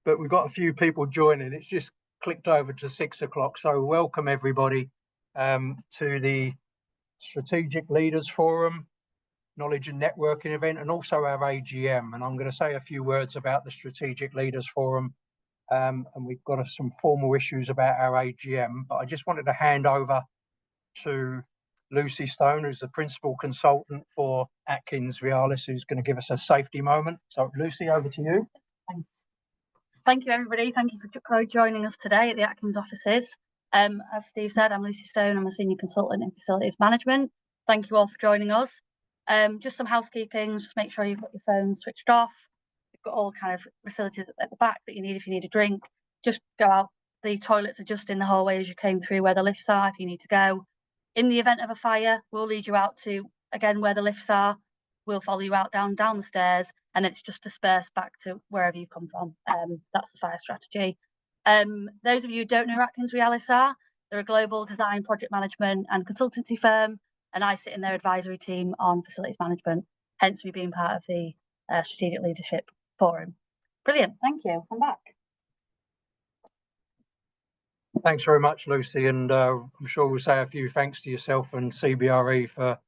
but we've got a few people joining. It's just clicked over to 6 o'clock. So welcome everybody to the Strategic Leaders Forum, Knowledge and Networking event, and also our AGM. And I'm going to say a few words about the Strategic Leaders Forum. And we've got some formal issues about our AGM, but I just wanted to hand over to Lucy Stone, who's the principal consultant for Atkins Realis, who's going to give us a safety moment. So Lucy, over to you. Thanks. Thank you, everybody. Thank you for joining us today at the Atkins offices. As Steve said, I'm Lucy Stone. I'm a senior consultant in facilities management. Thank you all for joining us. Just some housekeeping, just make sure you've got your phones switched off. You've got all kind of facilities at the back that you need if you need a drink. Just go out. The toilets are just in the hallway as you came through where the lifts are if you need to go. In the event of a fire, we'll lead you out to, again, where the lifts are. We'll follow you out down the stairs, and it's just disperse back to wherever you come from. That's the fire strategy. Those of you who don't know who Atkins Realis are, they're a global design, project management and consultancy firm, and I sit in their advisory team on facilities management, hence me being part of the Strategic Leadership Forum. Brilliant, thank you. I'm back. Thanks very much, Lucy, and I'm sure we'll say a few thanks to yourself and CBRE for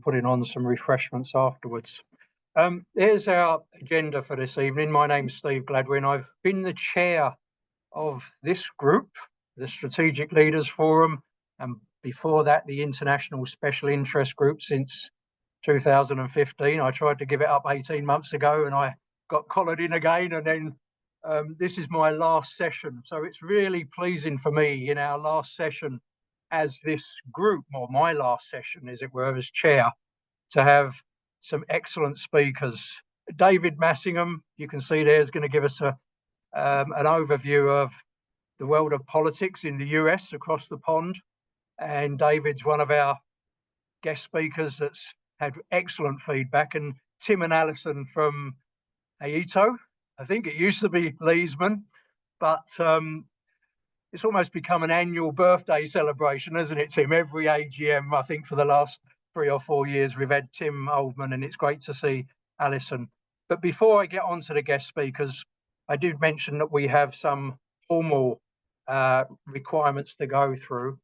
putting on some refreshments afterwards. Here's our agenda for this evening. My name's Steve Gladwin. I've been the chair of this group, the Strategic Leaders Forum, and before that, the International Special Interest Group since 2015. I tried to give it up 18 months ago and I got collared in again, and then this is my last session. So it's really pleasing for me in our last session as this group, or my last session, as it were, as chair, to have some excellent speakers. David Massingham, you can see there, is going to give us an overview of the world of politics in the US across the pond. And David's one of our guest speakers that's had excellent feedback. And Tim and Alison from AITO, I think it used to be Leesman, but it's almost become an annual birthday celebration, isn't it, Tim? Every AGM, I think for the last 3 or 4 years, we've had Tim Oldman, and it's great to see Alison. But before I get on to the guest speakers, I did mention that we have some formal requirements to go through.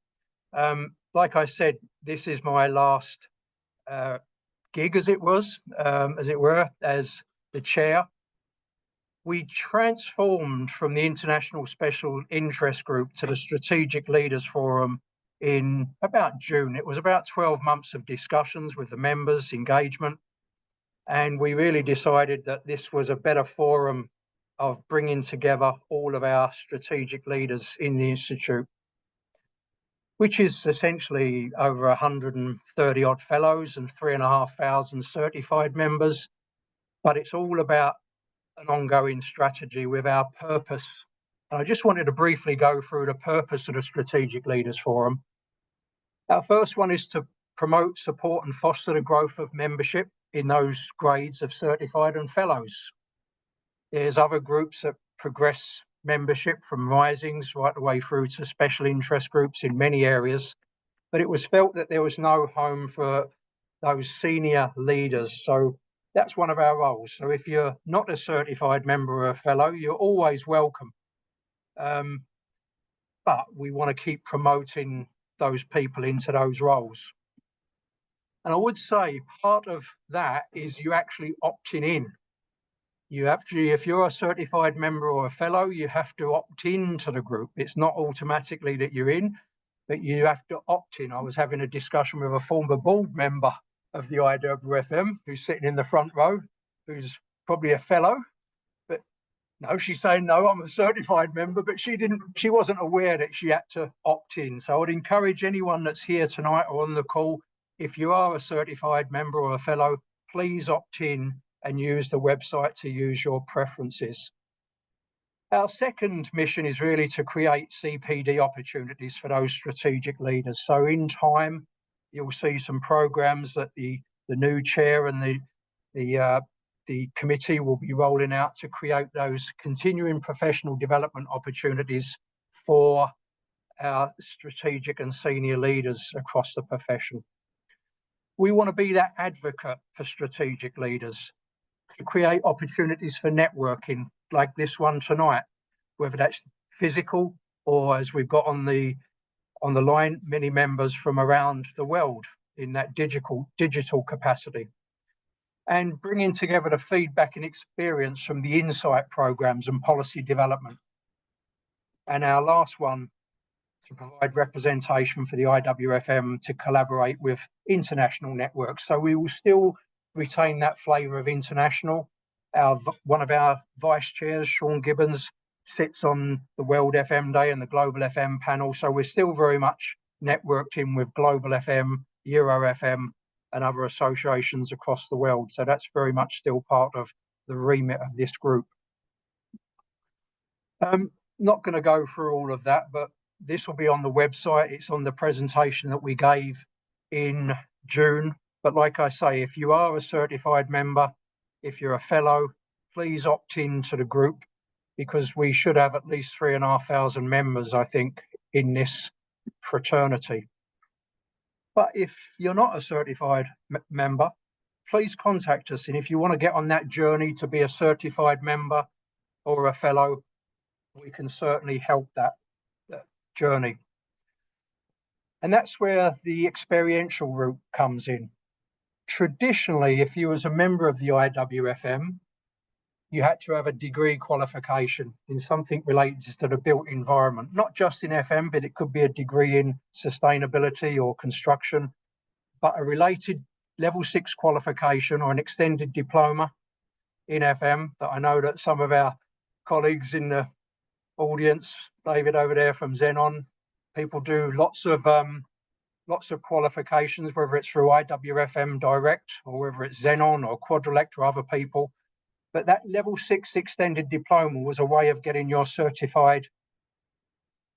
Like I said, this is my last gig, as it were, as the chair. We transformed from the International Special Interest Group to the Strategic Leaders Forum in about June. It was about 12 months of discussions with the members, engagement, and we really decided that this was a better forum of bringing together all of our strategic leaders in the Institute, which is essentially over 130 odd fellows and 3,500 certified members. But it's all about an ongoing strategy with our purpose. And I just wanted to briefly go through the purpose of the Strategic Leaders Forum. Our first one is to promote, support and foster the growth of membership in those grades of certified and fellows. There's other groups that progress membership from risings right the way through to special interest groups in many areas, but it was felt that there was no home for those senior leaders. So that's one of our roles. So if you're not a certified member or a fellow, you're always welcome. But we want to keep promoting those people into those roles. And I would say part of that is you actually opting in. You actually, if you're a certified member or a fellow, you have to opt into the group. It's not automatically that you're in, but you have to opt in. I was having a discussion with a former board member of the IWFM who's sitting in the front row, who's probably a fellow, but no, she's saying, no, I'm a certified member, but she wasn't aware that she had to opt in. So I would encourage anyone that's here tonight or on the call, if you are a certified member or a fellow, please opt in and use the website to use your preferences. Our second mission is really to create CPD opportunities for those strategic leaders. So in time, you'll see some programs that the new chair and the committee will be rolling out to create those continuing professional development opportunities for our strategic and senior leaders across the profession. We want to be that advocate for strategic leaders, to create opportunities for networking, like this one tonight, whether that's physical or, as we've got on the line, many members from around the world in that digital capacity, and bringing together the feedback and experience from the insight programs and policy development. And our last one, to provide representation for the IWFM to collaborate with international networks. So we will still retain that flavour of international. One of our vice chairs, Sean Gibbons, sits on the World FM Day and the Global FM panel. So we're still very much networked in with Global FM, Euro FM, and other associations across the world. So that's very much still part of the remit of this group. Not going to go through all of that, but this will be on the website. It's on the presentation that we gave in June. But like I say, if you are a certified member, if you're a fellow, please opt in to the group, because we should have at least 3,500 members, I think, in this fraternity. But if you're not a certified member, please contact us. And if you want to get on that journey to be a certified member or a fellow, we can certainly help that journey. And that's where the experiential route comes in. Traditionally, if you was a member of the IWFM, you had to have a degree qualification in something related to the built environment, not just in FM, but it could be a degree in sustainability or construction, but a related level 6 qualification or an extended diploma in FM that I know that some of our colleagues in the audience, David over there from Xenon, people do lots of qualifications, whether it's through IWFM direct or whether it's Xenon or Quadrelect or other people. But that level 6 extended diploma was a way of getting your certified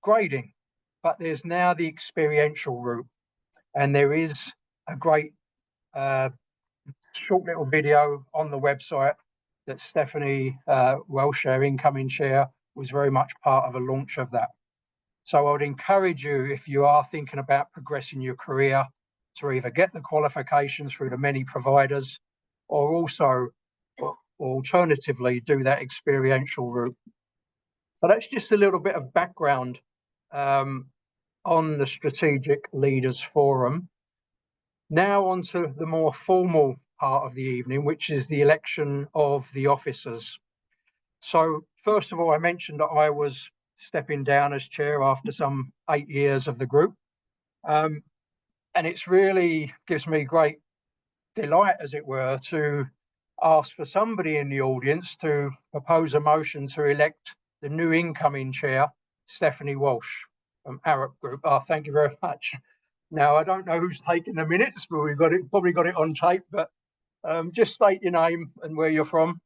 grading. But there's now the experiential route, and there is a great short little video on the website that Stephanie Welsh, our incoming chair, was very much part of a launch of that. So I would encourage you, if you are thinking about progressing your career, to either get the qualifications through the many providers, or also alternatively do that experiential route. So that's just a little bit of background on the Strategic Leaders Forum. Now on to the more formal part of the evening, which is the election of the officers. So first of all, I mentioned that I was stepping down as chair after some 8 years of the group. And it's really gives me great delight, as it were, to ask for somebody in the audience to propose a motion to elect the new incoming chair, Stephanie Walsh from Arup Group. Oh, thank you very much. Now, I don't know who's taking the minutes, but we've got it, probably got it on tape, but just state your name and where you're from.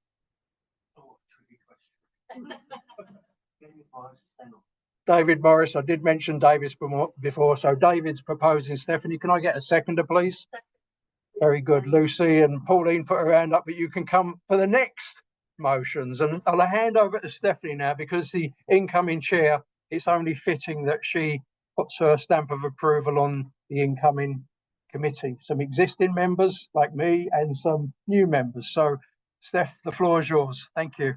David Morris, I did mention Davis before, so David's proposing Stephanie. Can I get a seconder, please? Very good. Lucy and Pauline put her hand up, but you can come for the next motions. And I'll hand over to Stephanie now, because the incoming chair, it's only fitting that she puts her stamp of approval on the incoming committee. Some existing members like me and some new members. So, Steph, the floor is yours. Thank you.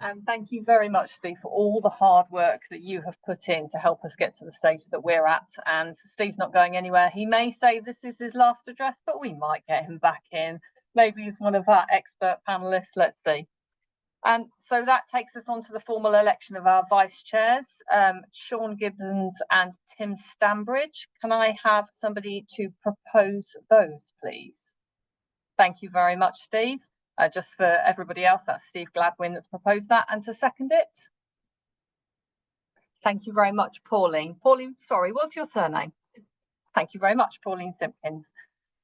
And thank you very much, Steve, for all the hard work that you have put in to help us get to the stage that we're at. And Steve's not going anywhere. He may say this is his last address, but we might get him back in. Maybe he's one of our expert panelists. Let's see. And so that takes us on to the formal election of our vice chairs, Sean Gibbons and Tim Stambridge. Can I have somebody to propose those, please? Thank you very much, Steve. Just for everybody else, that's Steve Gladwin that's proposed that. And to second it? Thank you very much, Pauline. Pauline, sorry, what's your surname? Thank you very much, Pauline Simpkins.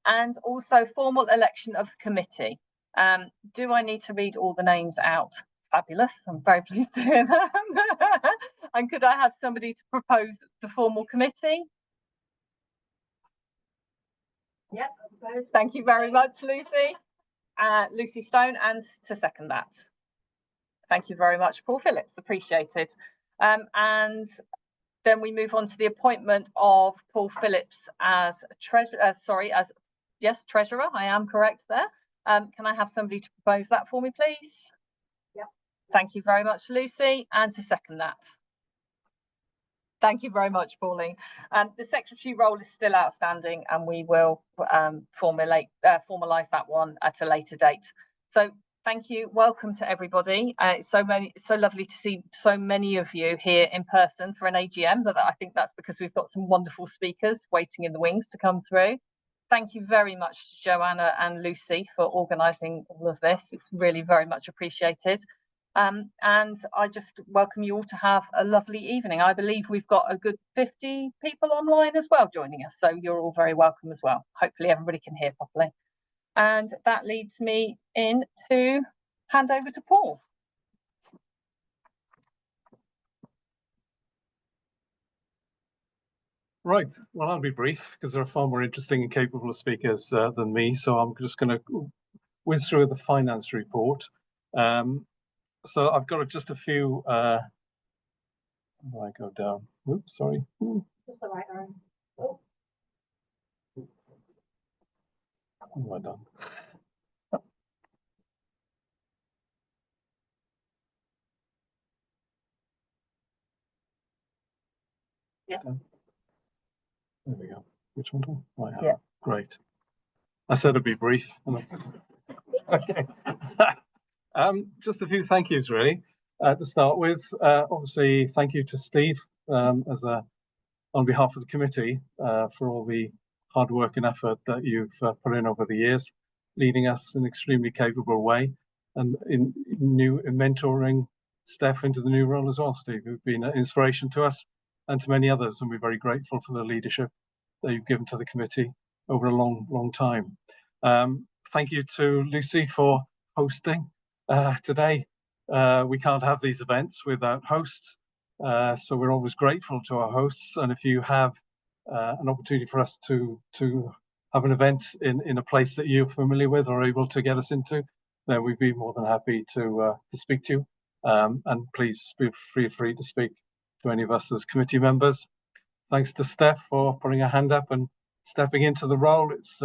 And also formal election of the committee. Do I need to read all the names out? Fabulous, I'm very pleased to hear that. And could I have somebody to propose the formal committee? Yep. Thank you very much, Lucy. Lucy Stone, and to second that. Thank you very much, Paul Phillips, appreciated. And then we move on to the appointment of Paul Phillips as treasurer. Treasurer. I am correct there. Can I have somebody to propose that for me, please? Thank you very much, Lucy, and to second that. Thank you very much, Pauline. The secretary role is still outstanding, and we will formalise that one at a later date. So thank you. Welcome to everybody. It's so lovely to see so many of you here in person for an AGM, but I think that's because we've got some wonderful speakers waiting in the wings to come through. Thank you very much, Joanna and Lucy, for organising all of this. It's really very much appreciated. And I just welcome you all to have a lovely evening. I believe we've got a good 50 people online as well joining us, so you're all very welcome as well. Hopefully everybody can hear properly. And that leads me in to hand over to Paul. Right, well, I'll be brief because there are far more interesting and capable speakers than me, so I'm just going to whiz through the finance report. So I've got just a few. I go down. Oops, sorry. Just the right arm. What have I done? Yeah. There we go. Which one do I have? Yeah. Great. I said it'd be brief. Okay. Just a few thank yous, really. To start with, obviously, thank you to Steve on behalf of the committee for all the hard work and effort that you've put in over the years, leading us in an extremely capable way, and in mentoring Steph into the new role as well, Steve, who've been an inspiration to us and to many others, and we're very grateful for the leadership that you've given to the committee over a long time. Thank you to Lucy for hosting today. We can't have these events without hosts, so we're always grateful to our hosts. And if you have an opportunity for us to have an event in a place that you're familiar with or able to get us into, then we'd be more than happy to speak to you. And please feel free to speak to any of us as committee members. Thanks to Steph for putting her hand up and stepping into the role. It's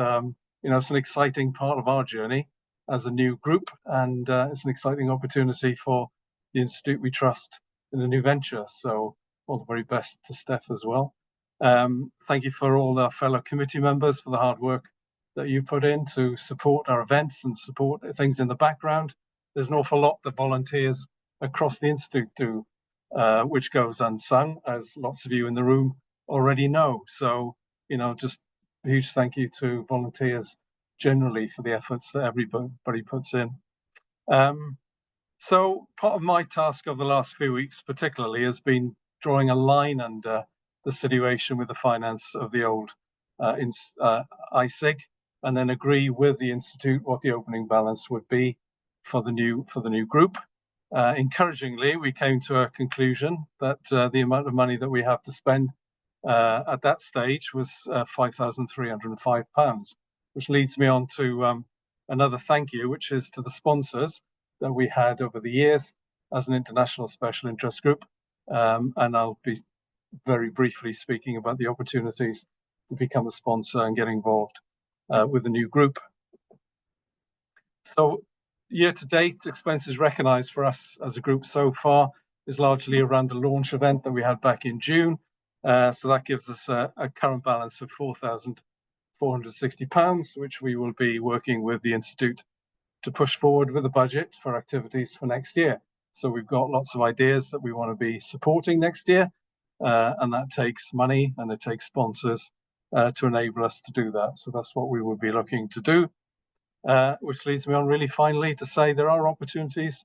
it's an exciting part of our journey as a new group, and it's an exciting opportunity for the Institute we trust in a new venture. So all the very best to Steph as well. Thank you for all our fellow committee members for the hard work that you put in to support our events and support things in the background. There's an awful lot that volunteers across the Institute do, which goes unsung, as lots of you in the room already know. So, just a huge thank you to volunteers generally for the efforts that everybody puts in. So part of my task over the last few weeks particularly has been drawing a line under the situation with the finance of the old ISIG, and then agree with the Institute what the opening balance would be for the new group. Encouragingly, we came to a conclusion that the amount of money that we have to spend at that stage was £5,305, which leads me on to another thank you, which is to the sponsors that we had over the years as an international special interest group. And I'll be very briefly speaking about the opportunities to become a sponsor and get involved with the new group. So year to date, expenses recognised for us as a group so far is largely around the launch event that we had back in June. So that gives us a current balance of £4,460, which we will be working with the Institute to push forward with a budget for activities for next year. So we've got lots of ideas that we want to be supporting next year, and that takes money and it takes sponsors to enable us to do that. So that's what we will be looking to do, which leads me on really finally to say there are opportunities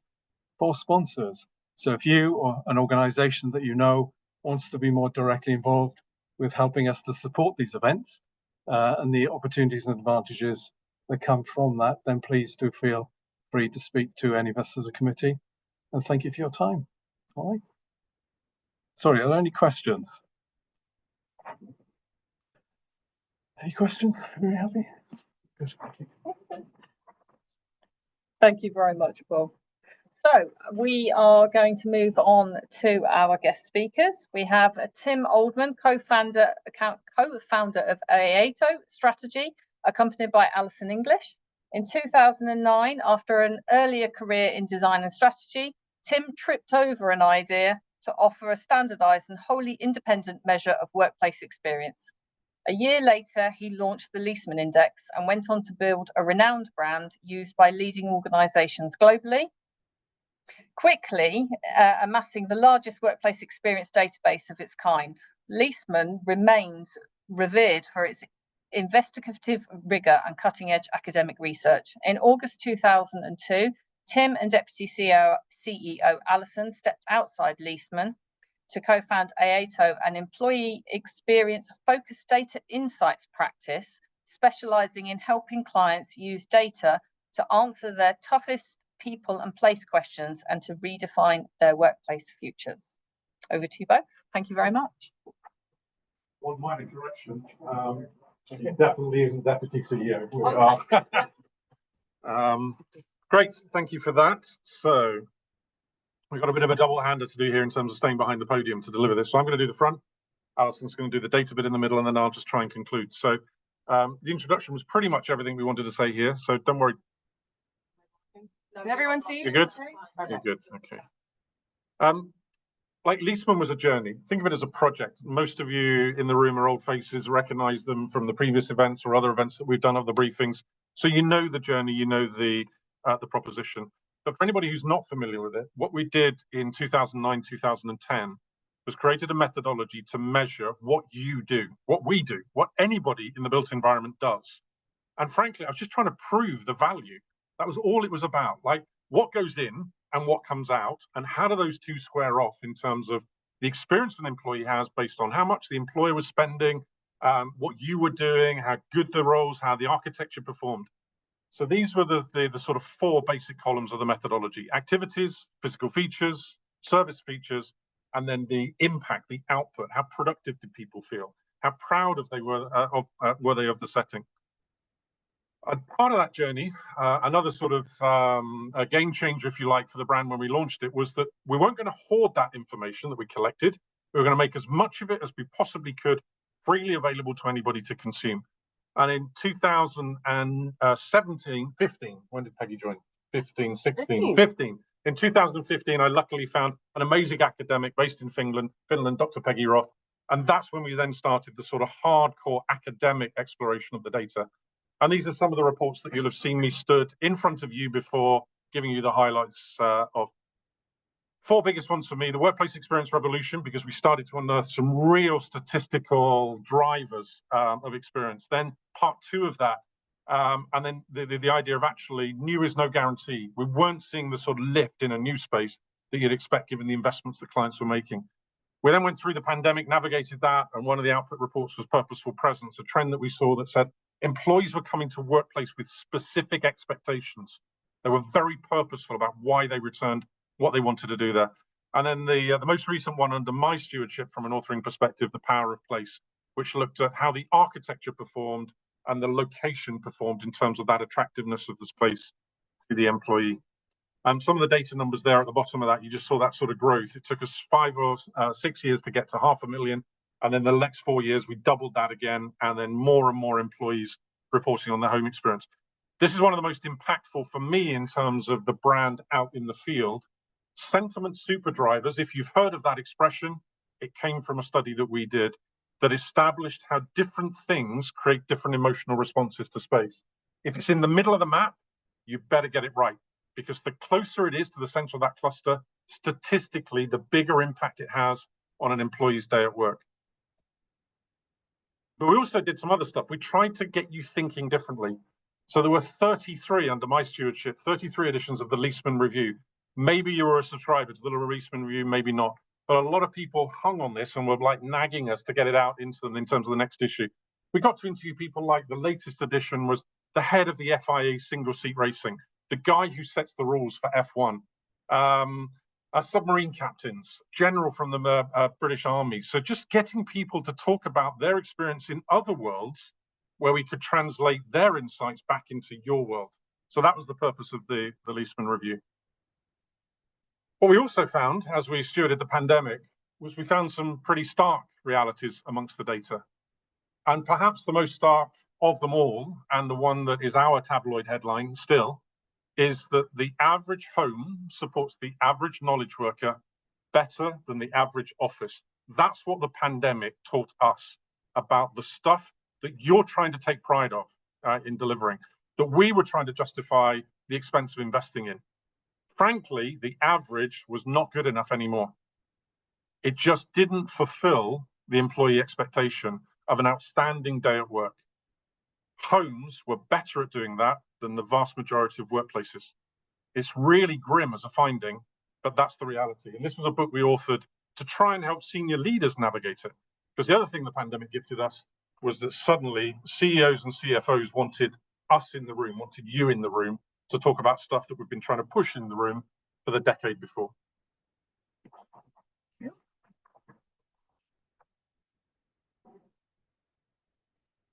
for sponsors. So if you or an organisation that you know wants to be more directly involved with helping us to support these events and the opportunities and advantages that come from that, then please do feel free to speak to any of us as a committee. And thank you for your time. All right. Sorry, are there any questions? Any questions? Very happy. Good, thank you. Thank you very much, Bob. So we are going to move on to our guest speakers. We have Tim Oldman, co-founder of Aeto Strategy, accompanied by Alison English. In 2009, after an earlier career in design and strategy, Tim tripped over an idea to offer a standardised and wholly independent measure of workplace experience. A year later, he launched the Leesman Index and went on to build a renowned brand used by leading organisations globally, quickly amassing the largest workplace experience database of its kind. Leesman remains revered for its investigative rigour and cutting-edge academic research. In August 2002, Tim and Deputy CEO Alison stepped outside Leesman to co-found AATO, an employee experience focused data insights practice, specialising in helping clients use data to answer their toughest people and place questions and to redefine their workplace futures. Over to you both. Thank you very much. One minor correction. It definitely isn't Deputy CEO. Great, thank you for that. So we've got a bit of a double-hander to do here in terms of staying behind the podium to deliver this. So I'm going to do the front, Alison's going to do the data bit in the middle, and then I'll just try and conclude. So the introduction was pretty much everything we wanted to say here, so don't worry. Can everyone see you? You're good? Okay. You're good, okay. Like Leesman was a journey. Think of it as a project. Most of you in the room are old faces, recognize them from the previous events or other events that we've done of the briefings. So you know the journey, you know the proposition. But for anybody who's not familiar with it, what we did in 2009, 2010 was created a methodology to measure what you do, what we do, what anybody in the built environment does. And frankly, I was just trying to prove the value. That was all it was about. Like, what goes in and what comes out, and how do those two square off in terms of the experience an employee has based on how much the employer was spending, what you were doing, how good the roles, how the architecture performed. So these were the sort of four basic columns of the methodology: activities, physical features, service features, and then the impact, the output. How productive did people feel? How proud of they were of the setting? Part of that journey, another sort of a game changer, if you like, for the brand when we launched it, was that we weren't going to hoard that information that we collected. We were going to make as much of it as we possibly could freely available to anybody to consume. And in 15, when did Peggy join? 15, 16, 15. In 2015, I luckily found an amazing academic based in Finland, Dr. Peggy Roth. And that's when we then started the sort of hardcore academic exploration of the data. And these are some of the reports that you'll have seen me stood in front of you before, giving you the highlights of. Four biggest ones for me: the workplace experience revolution, because we started to unearth some real statistical drivers of experience. Then part two of that, and then the idea of actually new is no guarantee. We weren't seeing the sort of lift in a new space that you'd expect given the investments that clients were making. We then went through the pandemic, navigated that, and one of the output reports was purposeful presence, a trend that we saw that said employees were coming to workplace with specific expectations. They were very purposeful about why they returned, what they wanted to do there. And then the most recent one under my stewardship from an authoring perspective, the power of place, which looked at how the architecture performed and the location performed in terms of that attractiveness of the space to the employee. Some of the data numbers there at the bottom of that, you just saw that sort of growth. It took us 5 or 6 years to get to 500,000. And then the next 4 years, we doubled that again, and then more and more employees reporting on their home experience. This is one of the most impactful for me in terms of the brand out in the field. Sentiment super drivers, if you've heard of that expression, it came from a study that we did that established how different things create different emotional responses to space. If it's in the middle of the map, you better get it right, because the closer it is to the center of that cluster, statistically, the bigger impact it has on an employee's day at work. But we also did some other stuff. We tried to get you thinking differently. So there were 33 under my stewardship, 33 editions of the Leesman Review. Maybe you were a subscriber to the Leesman Review, maybe not. But a lot of people hung on this and were like nagging us to get it out into them in terms of the next issue. We got to interview people like the latest edition was the head of the FIA single seat racing, the guy who sets the rules for F1. Submarine captains, general from the British Army. So just getting people to talk about their experience in other worlds where we could translate their insights back into your world. So that was the purpose of the Leesman Review. What we also found as we stewarded the pandemic was we found some pretty stark realities amongst the data. And perhaps the most stark of them all, and the one that is our tabloid headline still, is that the average home supports the average knowledge worker better than the average office. That's what the pandemic taught us about the stuff that you're trying to take pride of in delivering, that we were trying to justify the expense of investing in. Frankly, the average was not good enough anymore. It just didn't fulfill the employee expectation of an outstanding day at work. Homes were better at doing that than the vast majority of workplaces. It's really grim as a finding, but that's the reality. And this was a book we authored to try and help senior leaders navigate it. Because the other thing the pandemic gifted us was that suddenly CEOs and CFOs wanted us in the room, wanted you in the room to talk about stuff that we've been trying to push in the room for the decade before.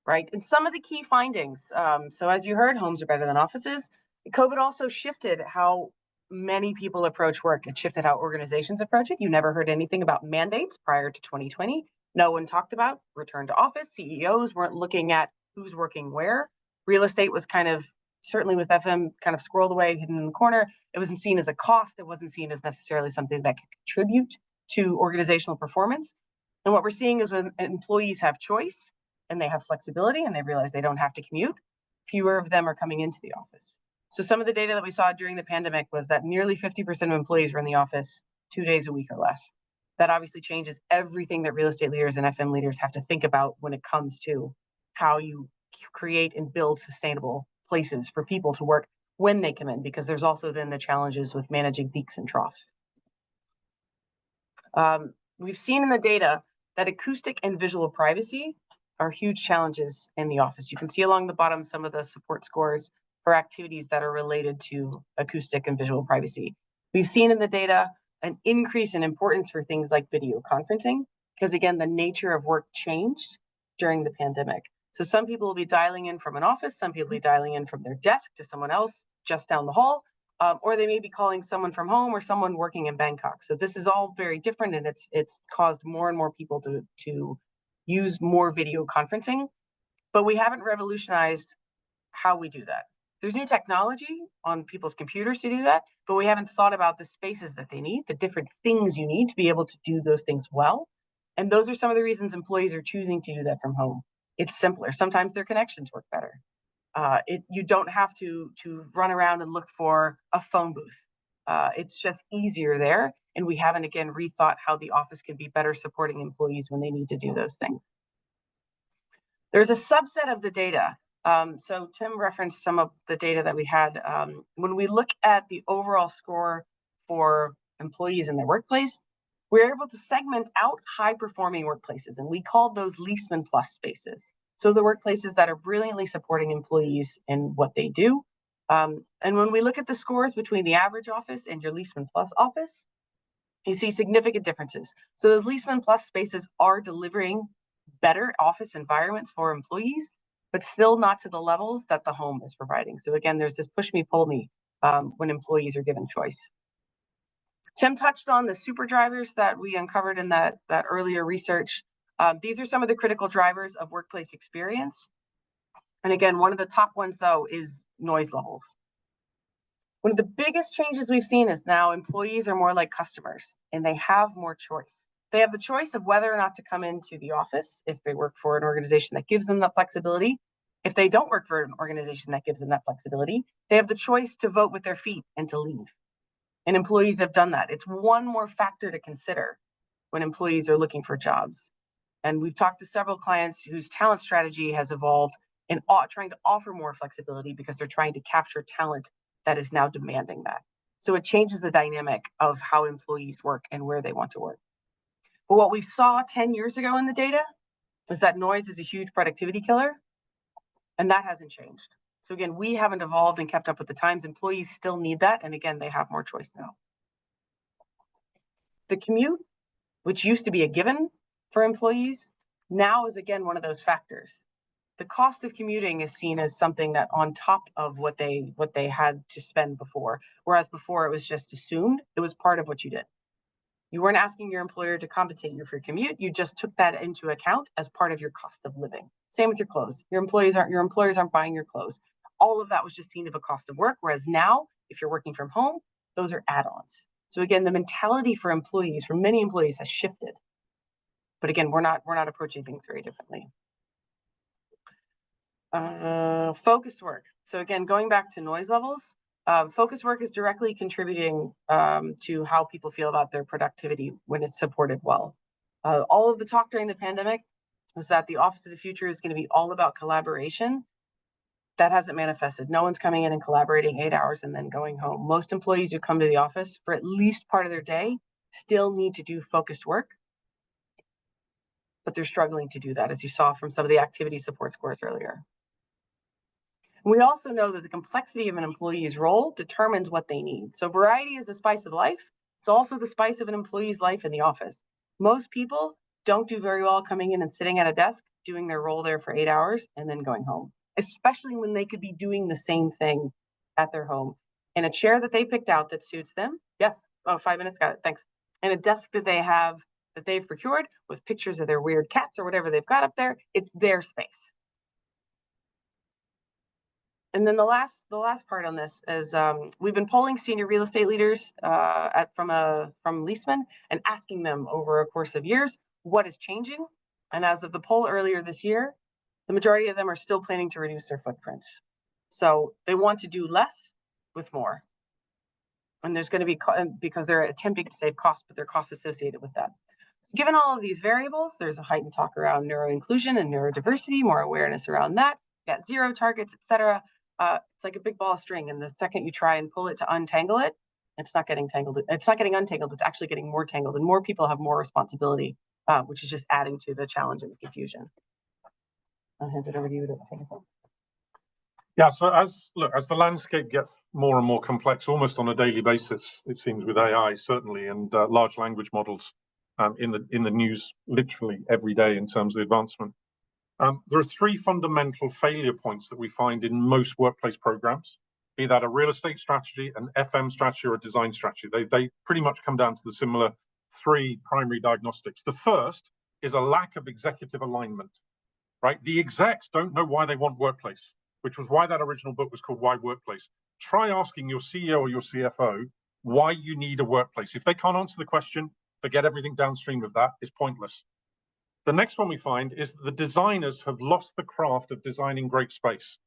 Right, and some of the key findings. So as you heard, homes are better than offices. COVID also shifted how many people approach work. It shifted how organizations approach it. You never heard anything about mandates prior to 2020. No one talked about return to office. CEOs weren't looking at who's working where. Real estate was kind of, certainly with FM, kind of squirreled away, hidden in the corner. It wasn't seen as a cost. It wasn't seen as necessarily something that could contribute to organizational performance. And what we're seeing is when employees have choice, and they have flexibility and they realize they don't have to commute, fewer of them are coming into the office. So some of the data that we saw during the pandemic was that nearly 50% of employees were in the office 2 days a week or less. That obviously changes everything that real estate leaders and FM leaders have to think about when it comes to how you create and build sustainable places for people to work when they come in, because there's also then the challenges with managing peaks and troughs. We've seen in the data that acoustic and visual privacy are huge challenges in the office. You can see along the bottom some of the support scores for activities that are related to acoustic and visual privacy. We've seen in the data an increase in importance for things like video conferencing, because again, the nature of work changed during the pandemic. So some people will be dialing in from an office, some people will be dialing in from their desk to someone else just down the hall, or they may be calling someone from home or someone working in Bangkok. So this is all very different, and it's caused more and more people to use more video conferencing, but we haven't revolutionized how we do that. There's new technology on people's computers to do that, but we haven't thought about the spaces that they need, the different things you need to be able to do those things well. And those are some of the reasons employees are choosing to do that from home. It's simpler. Sometimes their connections work better. You don't have to run around and look for a phone booth. It's just easier there. And we haven't, again, rethought how the office can be better supporting employees when they need to do those things. There's a subset of the data. So Tim referenced some of the data that we had. When we look at the overall score for employees in their workplace, we're able to segment out high-performing workplaces, and we called those Leesman Plus spaces. So the workplaces that are brilliantly supporting employees in what they do. And when we look at the scores between the average office and your Leesman Plus office, you see significant differences. So those Leesman Plus spaces are delivering better office environments for employees, but still not to the levels that the home is providing. So again, there's this push me, pull me when employees are given choice. Tim touched on the super drivers that we uncovered in that earlier research. These are some of the critical drivers of workplace experience. And again, one of the top ones, though, is noise levels. One of the biggest changes we've seen is now employees are more like customers and they have more choice. They have the choice of whether or not to come into the office if they work for an organization that gives them that flexibility. If they don't work for an organization that gives them that flexibility, they have the choice to vote with their feet and to leave. And employees have done that. It's one more factor to consider when employees are looking for jobs. And we've talked to several clients whose talent strategy has evolved in trying to offer more flexibility because they're trying to capture talent that is now demanding that. So it changes the dynamic of how employees work and where they want to work. But what we saw 10 years ago in the data is that noise is a huge productivity killer, and that hasn't changed. So again, we haven't evolved and kept up with the times. Employees still need that, and again, they have more choice now. The commute, which used to be a given for employees, now is again one of those factors. The cost of commuting is seen as something that on top of what they had to spend before, whereas before it was just assumed it was part of what you did. You weren't asking your employer to compensate you for your commute. You just took that into account as part of your cost of living. Same with your clothes. Your employers aren't buying your clothes. All of that was just seen as a cost of work, whereas now If you're working from home, those are add-ons. So again, the mentality for employees, for many employees, has shifted. But again, we're not approaching things very differently. Focused work. So again, going back to noise levels, focused work is directly contributing to how people feel about their productivity when it's supported well. All of the talk during the pandemic was that the office of the future is going to be all about collaboration. That hasn't manifested. No one's coming in and collaborating 8 hours and then going home. Most employees who come to the office for at least part of their day still need to do focused work, but they're struggling to do that, as you saw from some of the activity support scores earlier. We also know that the complexity of an employee's role determines what they need. So variety is the spice of life. It's also the spice of an employee's life in the office. Most people don't do very well coming in and sitting at a desk, doing their role there for 8 hours and then going home, especially when they could be doing the same thing at their home in a chair that they picked out that suits them. Yes. Oh, 5 minutes. Got it. Thanks. And a desk that they've procured with pictures of their weird cats or whatever they've got up there. It's their space. And then the last part on this is we've been polling senior real estate leaders from Leaseman and asking them over a course of years what is changing. And as of the poll earlier this year, the majority of them are still planning to reduce their footprints. So they want to do less with more. And there's going to be, because they're attempting to save costs, but there are costs associated with that. Given all of these variables, there's a heightened talk around neuro-inclusion and neurodiversity, more awareness around that. You got zero targets, etc. It's like a big ball of string, and the second you try and pull it to untangle it, it's not getting tangled. It's not getting untangled. It's actually getting more tangled, and more people have more responsibility, which is just adding to the challenge and the confusion. I'll hand it over to you to take us on. Yeah, so as the landscape gets more and more complex, almost on a daily basis, it seems, with AI certainly, and large language models in the news literally every day in terms of the advancement. There are three fundamental failure points that we find in most workplace programs, be that a real estate strategy, an FM strategy, or a design strategy. They pretty much come down to the similar three primary diagnostics. The first is a lack of executive alignment, right? The execs don't know why they want workplace, which was why that original book was called Why Workplace. Try asking your CEO or your CFO why you need a workplace. If they can't answer the question, forget everything downstream of that. It's pointless. The next one we find is that the designers have lost the craft of designing great space.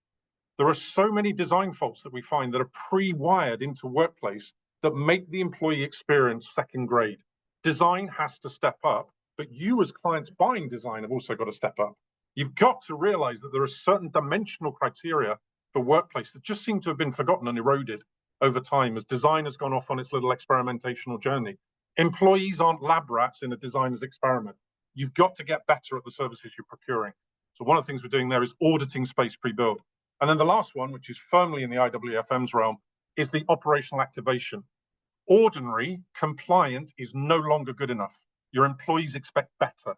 There are so many design faults that we find that are pre-wired into workplace that make the employee experience second grade. Design has to step up, but you as clients buying design have also got to step up. You've got to realize that there are certain dimensional criteria for workplace that just seem to have been forgotten and eroded over time as design has gone off on its little experimentational journey. Employees aren't lab rats in a designer's experiment. You've got to get better at the services you're procuring. So one of the things we're doing there is auditing space pre-built. And then the last one, which is firmly in the IWFM's realm, is the operational activation. Ordinary, compliant is no longer good enough. Your employees expect better.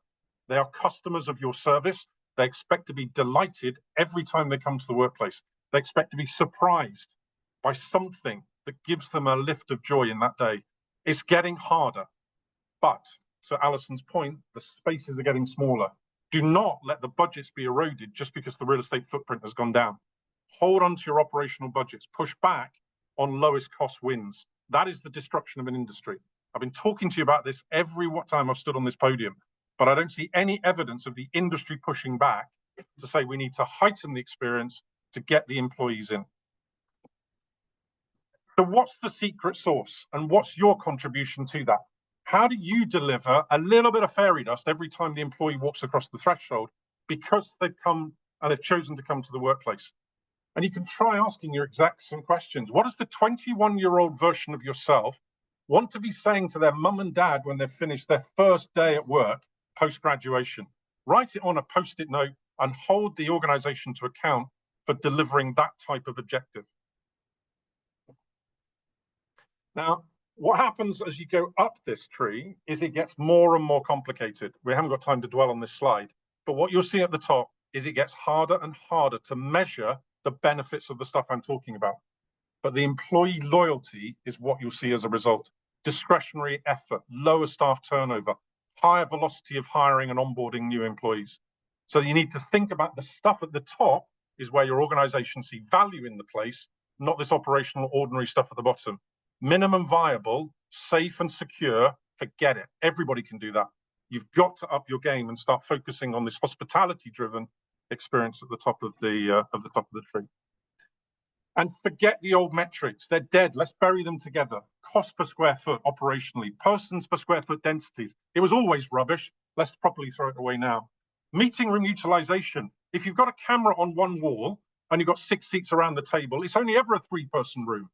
They are customers of your service. They expect to be delighted every time they come to the workplace. They expect to be surprised by something that gives them a lift of joy in that day. It's getting harder, but to Alison's point, the spaces are getting smaller. Do not let the budgets be eroded just because the real estate footprint has gone down. Hold on to your operational budgets. Push back on lowest cost wins. That is the destruction of an industry. I've been talking to you about this every time I've stood on this podium, but I don't see any evidence of the industry pushing back to say we need to heighten the experience to get the employees in. So what's the secret sauce and what's your contribution to that? How do you deliver a little bit of fairy dust every time the employee walks across the threshold because they've come and they've chosen to come to the workplace? And you can try asking your execs some questions. What does the 21-year-old version of yourself want to be saying to their mum and dad when they've finished their first day at work post-graduation? Write it on a Post-it note and hold the organization to account for delivering that type of objective. Now, what happens as you go up this tree is it gets more and more complicated. We haven't got time to dwell on this slide, but what you'll see at the top is it gets harder and harder to measure the benefits of the stuff I'm talking about. But the employee loyalty is what you'll see as a result. Discretionary effort, lower staff turnover, higher velocity of hiring and onboarding new employees. So you need to think about the stuff at the top is where your organization see value in the place. not this operational ordinary stuff at the bottom. Minimum viable, safe and secure, forget it. Everybody can do that. You've got to up your game and start focusing on this hospitality-driven experience at the top of the tree. And forget the old metrics. They're dead. Let's bury them together. Cost per square foot operationally, persons per square foot densities. It was always rubbish. Let's properly throw it away now. Meeting room utilization. If you've got a camera on one wall and you've got 6 seats around the table, it's only ever a 3-person room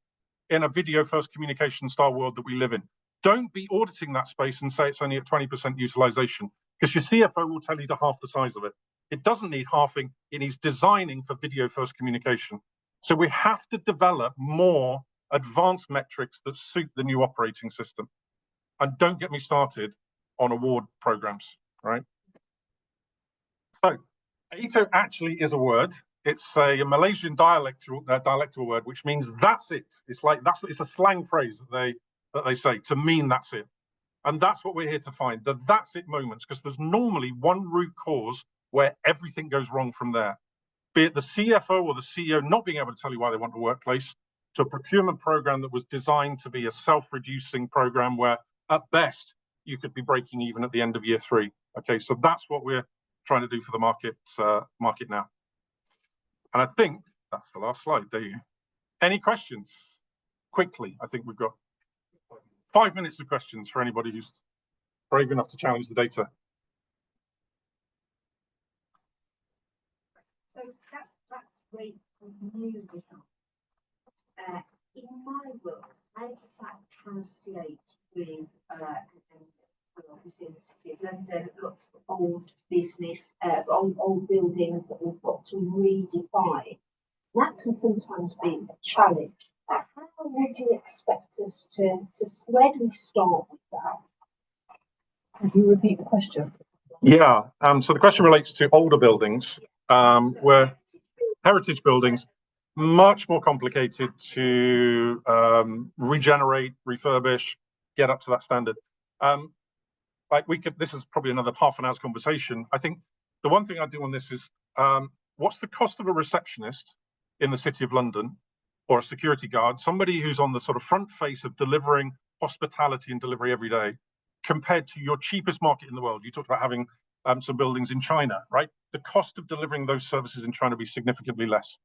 in a video first communication style world that we live in. Don't be auditing that space and say it's only at 20% utilization, because your CFO will tell you to half the size of it. It doesn't need halving. It needs designing for video first communication. So we have to develop more advanced metrics that suit the new operating system. And don't get me started on award programs, right? So AITO actually is a word. It's a Malaysian dialectal word, which means that's it. It's like it's a slang phrase that they say to mean that's it. And that's what we're here to find, the that's it moments, because there's normally one root cause where everything goes wrong from there. Be it the CFO or the CEO not being able to tell you why they want a workplace, to a procurement program that was designed to be a self-reducing program where at best you could be breaking even at the end of year 3. Okay, so that's what we're trying to do for the market now. And I think that's the last slide. There you go. Any questions? Quickly, I think we've got 5 minutes of questions for anybody who's brave enough to challenge the data. So that's great news design. In my world, how does that translate with obviously in the City of London, lots of old business, old buildings that we've got to redefine? That can sometimes be a challenge. How would you expect us to where do we start with that? Can you repeat the question? Yeah, so the question relates to older buildings, where heritage buildings, much more complicated to regenerate, refurbish, get up to that standard. This is probably another half an hour's conversation. I think the one thing I do on this is, what's the cost of a receptionist in the City of London, or a security guard, somebody who's on the sort of front face of delivering hospitality and delivery every day, compared to your cheapest market in the world? You talked about having some buildings in China, right? The cost of delivering those services in China will be significantly less.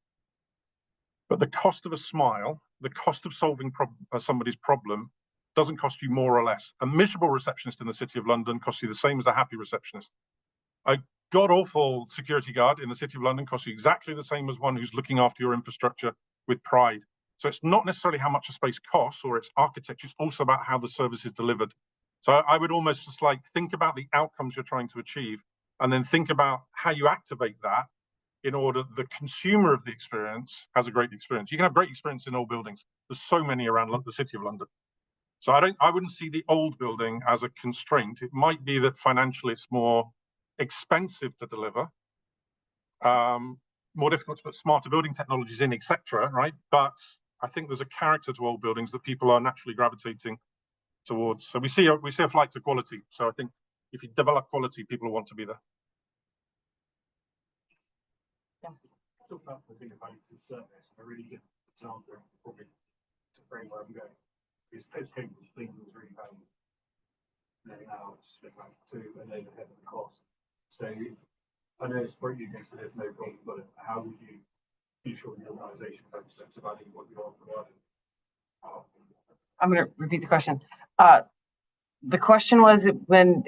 But the cost of a smile, the cost of solving somebody's problem doesn't cost you more or less. A miserable receptionist in the City of London costs you the same as a happy receptionist. A god-awful security guard in the City of London costs you exactly the same as one who's looking after your infrastructure with pride. So it's not necessarily how much a space costs or its architecture, it's also about how the service is delivered. So I would almost just like think about the outcomes you're trying to achieve, and then think about how you activate that in order the consumer of the experience has a great experience. You can have great experience in old buildings. There's so many around the City of London. So I wouldn't see the old building as a constraint. It might be that financially it's more expensive to deliver, more difficult to put smarter building technologies in, etc. Right? But I think there's a character to old buildings that people are naturally gravitating towards. So we see a flight to quality. So I think if you develop quality, people will want to be there. Yes. Talk about the thing about the service. A really good example, probably to frame where I'm going, is postcode was thing was really valuable. And now it's split back to an overhead of the cost. So I know it's for you guys, so there's no problem, but how would you ensure the organisation represents a value what you are providing? I'm going to repeat the question. The question was, when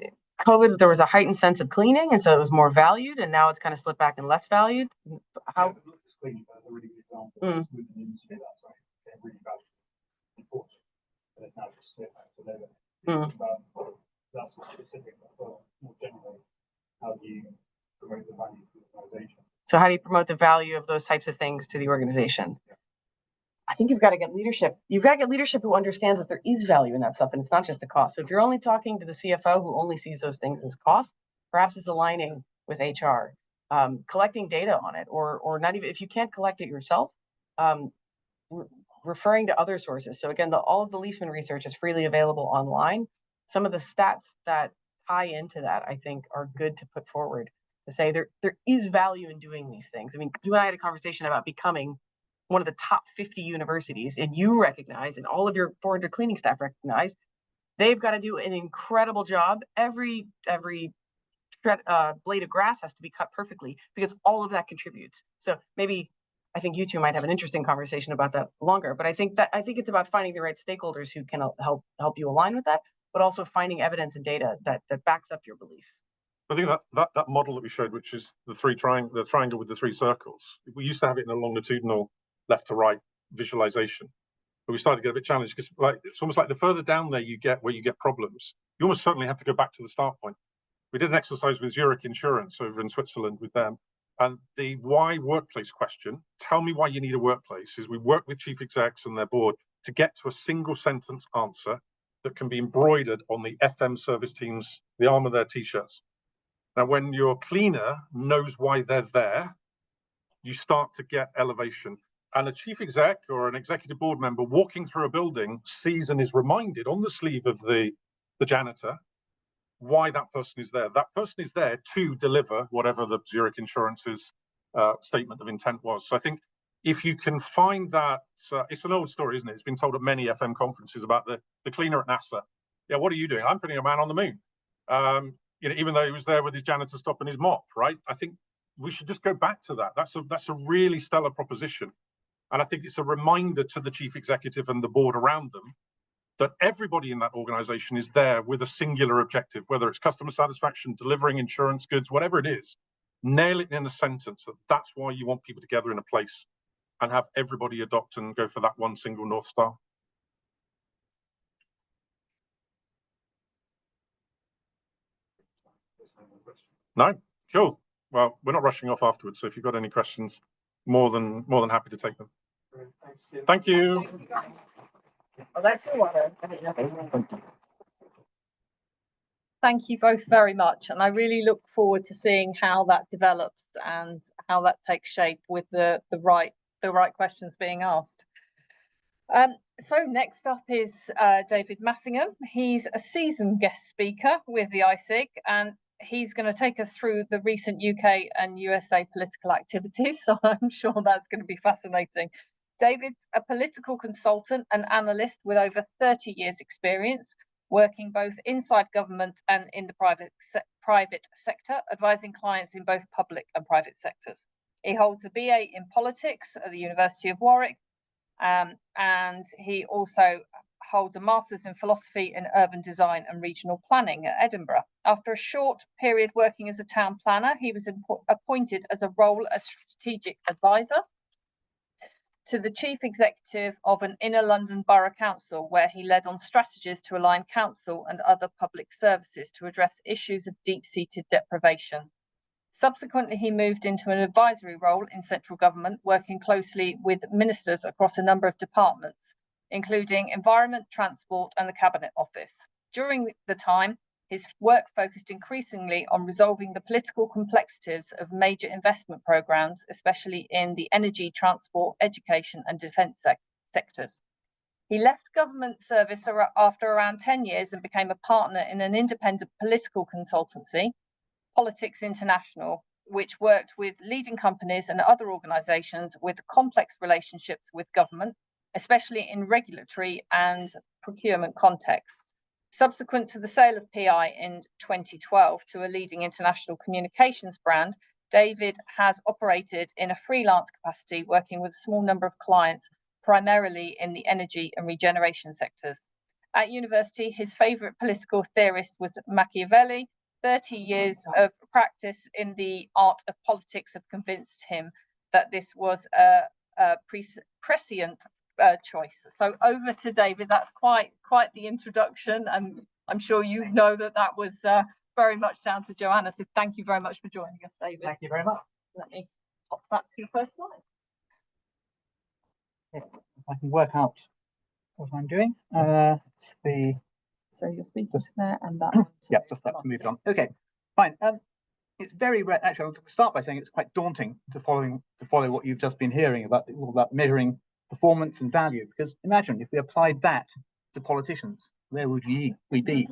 COVID, there was a heightened sense of cleaning, and so it was more valued, and now it's kind of slipped back and less valued. How? Yeah, it's clean, but a really good example is moving into that's like really valuable, important, and it's now just split back to lower. That's a specific, but more generally, how do you promote the value to the organisation? So how do you promote the value of those types of things to the organization? I think you've got to get leadership. You've got to get leadership who understands that there is value in that stuff, and it's not just a cost. So if you're only talking to the CFO who only sees those things as cost, perhaps it's aligning with HR, collecting data on it, or not even, if you can't collect it yourself, referring to other sources. So again, all of the Leesman research is freely available online. Some of the stats that tie into that, I think, are good to put forward to say there is value in doing these things. I mean, you and I had a conversation about becoming one of the top 50 universities, and you recognize, and all of your 400 cleaning staff recognize, they've got to do an incredible job. Every blade of grass has to be cut perfectly because all of that contributes. So maybe I think you two might have an interesting conversation about that longer, but I think it's about finding the right stakeholders who can help you align with that, but also finding evidence and data that backs up your beliefs. I think that model that we showed, which is the triangle with the three circles, we used to have it in a longitudinal left to right visualization, but we started to get a bit challenged because it's almost like the further down there you get where you get problems, you almost certainly have to go back to the start point. We did an exercise with Zurich Insurance over in Switzerland with them, and the why workplace question, tell me why you need a workplace, is we work with chief execs and their board to get to a single sentence answer that can be embroidered on the FM service teams, the arm of their t-shirts. Now, when your cleaner knows why they're there, you start to get elevation. And a chief exec or an executive board member walking through a building sees and is reminded on the sleeve of the janitor why that person is there. That person is there to deliver whatever the Zurich Insurance's statement of intent was. So I think if you can find that, it's an old story, isn't it? It's been told at many FM conferences about the cleaner at NASA. Yeah, what are you doing? I'm putting a man on the moon. Even though he was there with his janitor stopping his mop, right? I think we should just go back to that. That's a really stellar proposition. And I think it's a reminder to the chief executive and the board around them that everybody in that organization is there with a singular objective, whether it's customer satisfaction, delivering insurance goods, whatever it is. Nail it in a sentence that's why you want people together in a place, and have everybody adopt and go for that one single North Star. No? Cool. Well, we're not rushing off afterwards, so if you've got any questions, more than happy to take them. Thank you. Oh, that's your water. Thank you both very much, and I really look forward to seeing how that develops and how that takes shape with the right questions being asked. So next up is David Massingham. He's a seasoned guest speaker with the ISIG, and he's going to take us through the recent UK and USA political activities. So I'm sure that's going to be fascinating. David's a political consultant and analyst with over 30 years experience, working both inside government and in the private sector, advising clients in both public and private sectors. He holds a BA in politics at the University of Warwick, and he also holds a master's in philosophy in urban design and regional planning at Edinburgh. After a short period working as a town planner, he was appointed as a role as strategic advisor to the chief executive of an inner London borough council, where he led on strategies to align council and other public services to address issues of deep-seated deprivation. Subsequently, he moved into an advisory role in central government, working closely with ministers across a number of departments, including environment, transport, and the Cabinet Office. During the time, his work focused increasingly on resolving the political complexities of major investment programmes, especially in the energy, transport, education, and defence sectors. He left government service after around 10 years and became a partner in an independent political consultancy, Politics International, which worked with leading companies and other organisations with complex relationships with government, especially in regulatory and procurement contexts. Subsequent to the sale of PI in 2012 to a leading international communications brand, David has operated in a freelance capacity, working with a small number of clients, primarily in the energy and regeneration sectors. At university, his favourite political theorist was Machiavelli. 30 years of practice in the art of politics have convinced him that this was a prescient choice. So over to David. That's quite the introduction, and I'm sure you know that was very much down to Joanna. So thank you very much for joining us, David. Thank you very much. Let me pop that to your first slide. Yeah, if I can work out what I'm doing. It's the So your speakers there and that one. yeah, just that to move on. Okay, fine. It's very rare. Actually, I'll start by saying it's quite daunting to follow what you've just been hearing about measuring performance and value. Because imagine if we applied that to politicians, where would we be?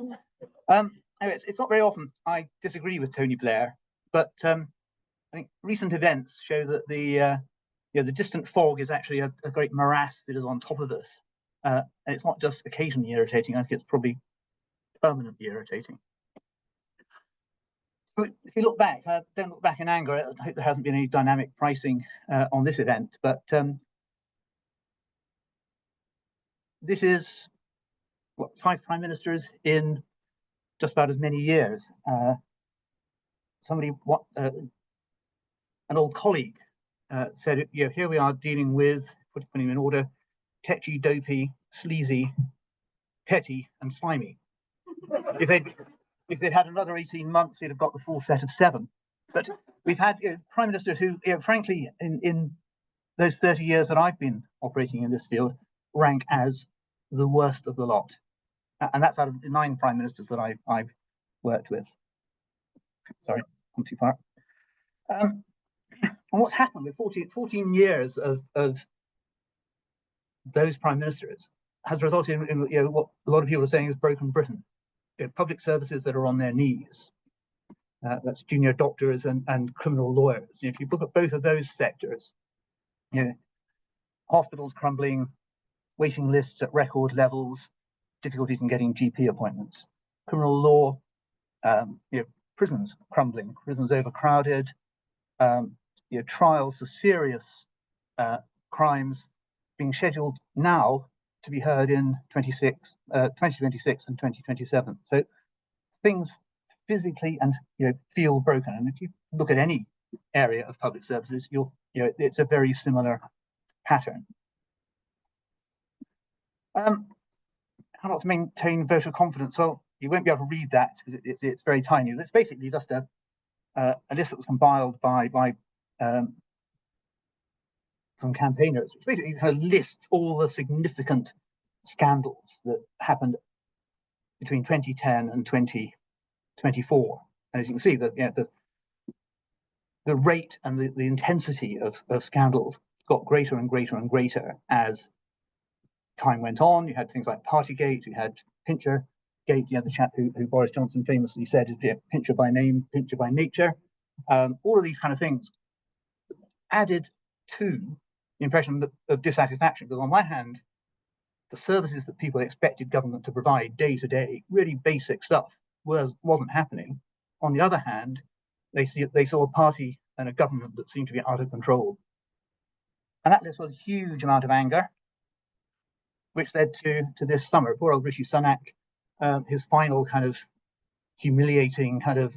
Anyway, it's not very often I disagree with Tony Blair, but I think recent events show that the the distant fog is actually a great morass that is on top of us. And it's not just occasionally irritating, I think it's probably permanently irritating. So if you look back, don't look back in anger. I hope there hasn't been any dynamic pricing on this event, but this is what, 5 prime ministers in just about as many years. An old colleague said, here we are dealing with, putting him in order, tetchy, dopey, sleazy, petty, and slimy. If they'd had another 18 months, we'd have got the full set of 7. But we've had prime ministers who, frankly, in those 30 years that I've been operating in this field, rank as the worst of the lot. And that's out of 9 prime ministers that I've worked with. Sorry, I'm too far. And what's happened with 14 years of those prime ministers has resulted in what a lot of people are saying is broken Britain. Public services that are on their knees. That's junior doctors and criminal lawyers. If you look at both of those sectors, hospitals crumbling, waiting lists at record levels, difficulties in getting GP appointments. Criminal law, prisons crumbling, prisons overcrowded, trials for serious crimes being scheduled now to be heard in 2026 and 2027. So things physically and feel broken. And if you look at any area of public services, it's a very similar pattern. How not to maintain voter confidence? Well, you won't be able to read that because it's very tiny. It's basically just a list that was compiled by some campaigners, which basically kind of lists all the significant scandals that happened between 2010 and 2024. And as you can see, that the rate and the intensity of scandals got greater and greater and greater as time went on. You had things like Partygate, you had Pincher Gate, you had the chap who Boris Johnson famously said is Pincher by name, Pincher by nature. All of these kind of things added to the impression of dissatisfaction, because on one hand, the services that people expected government to provide day to day, really basic stuff, wasn't happening. On the other hand, they saw a party and a government that seemed to be out of control. And that led to a huge amount of anger, which led to this summer. Poor old Rishi Sunak, his final kind of humiliating kind of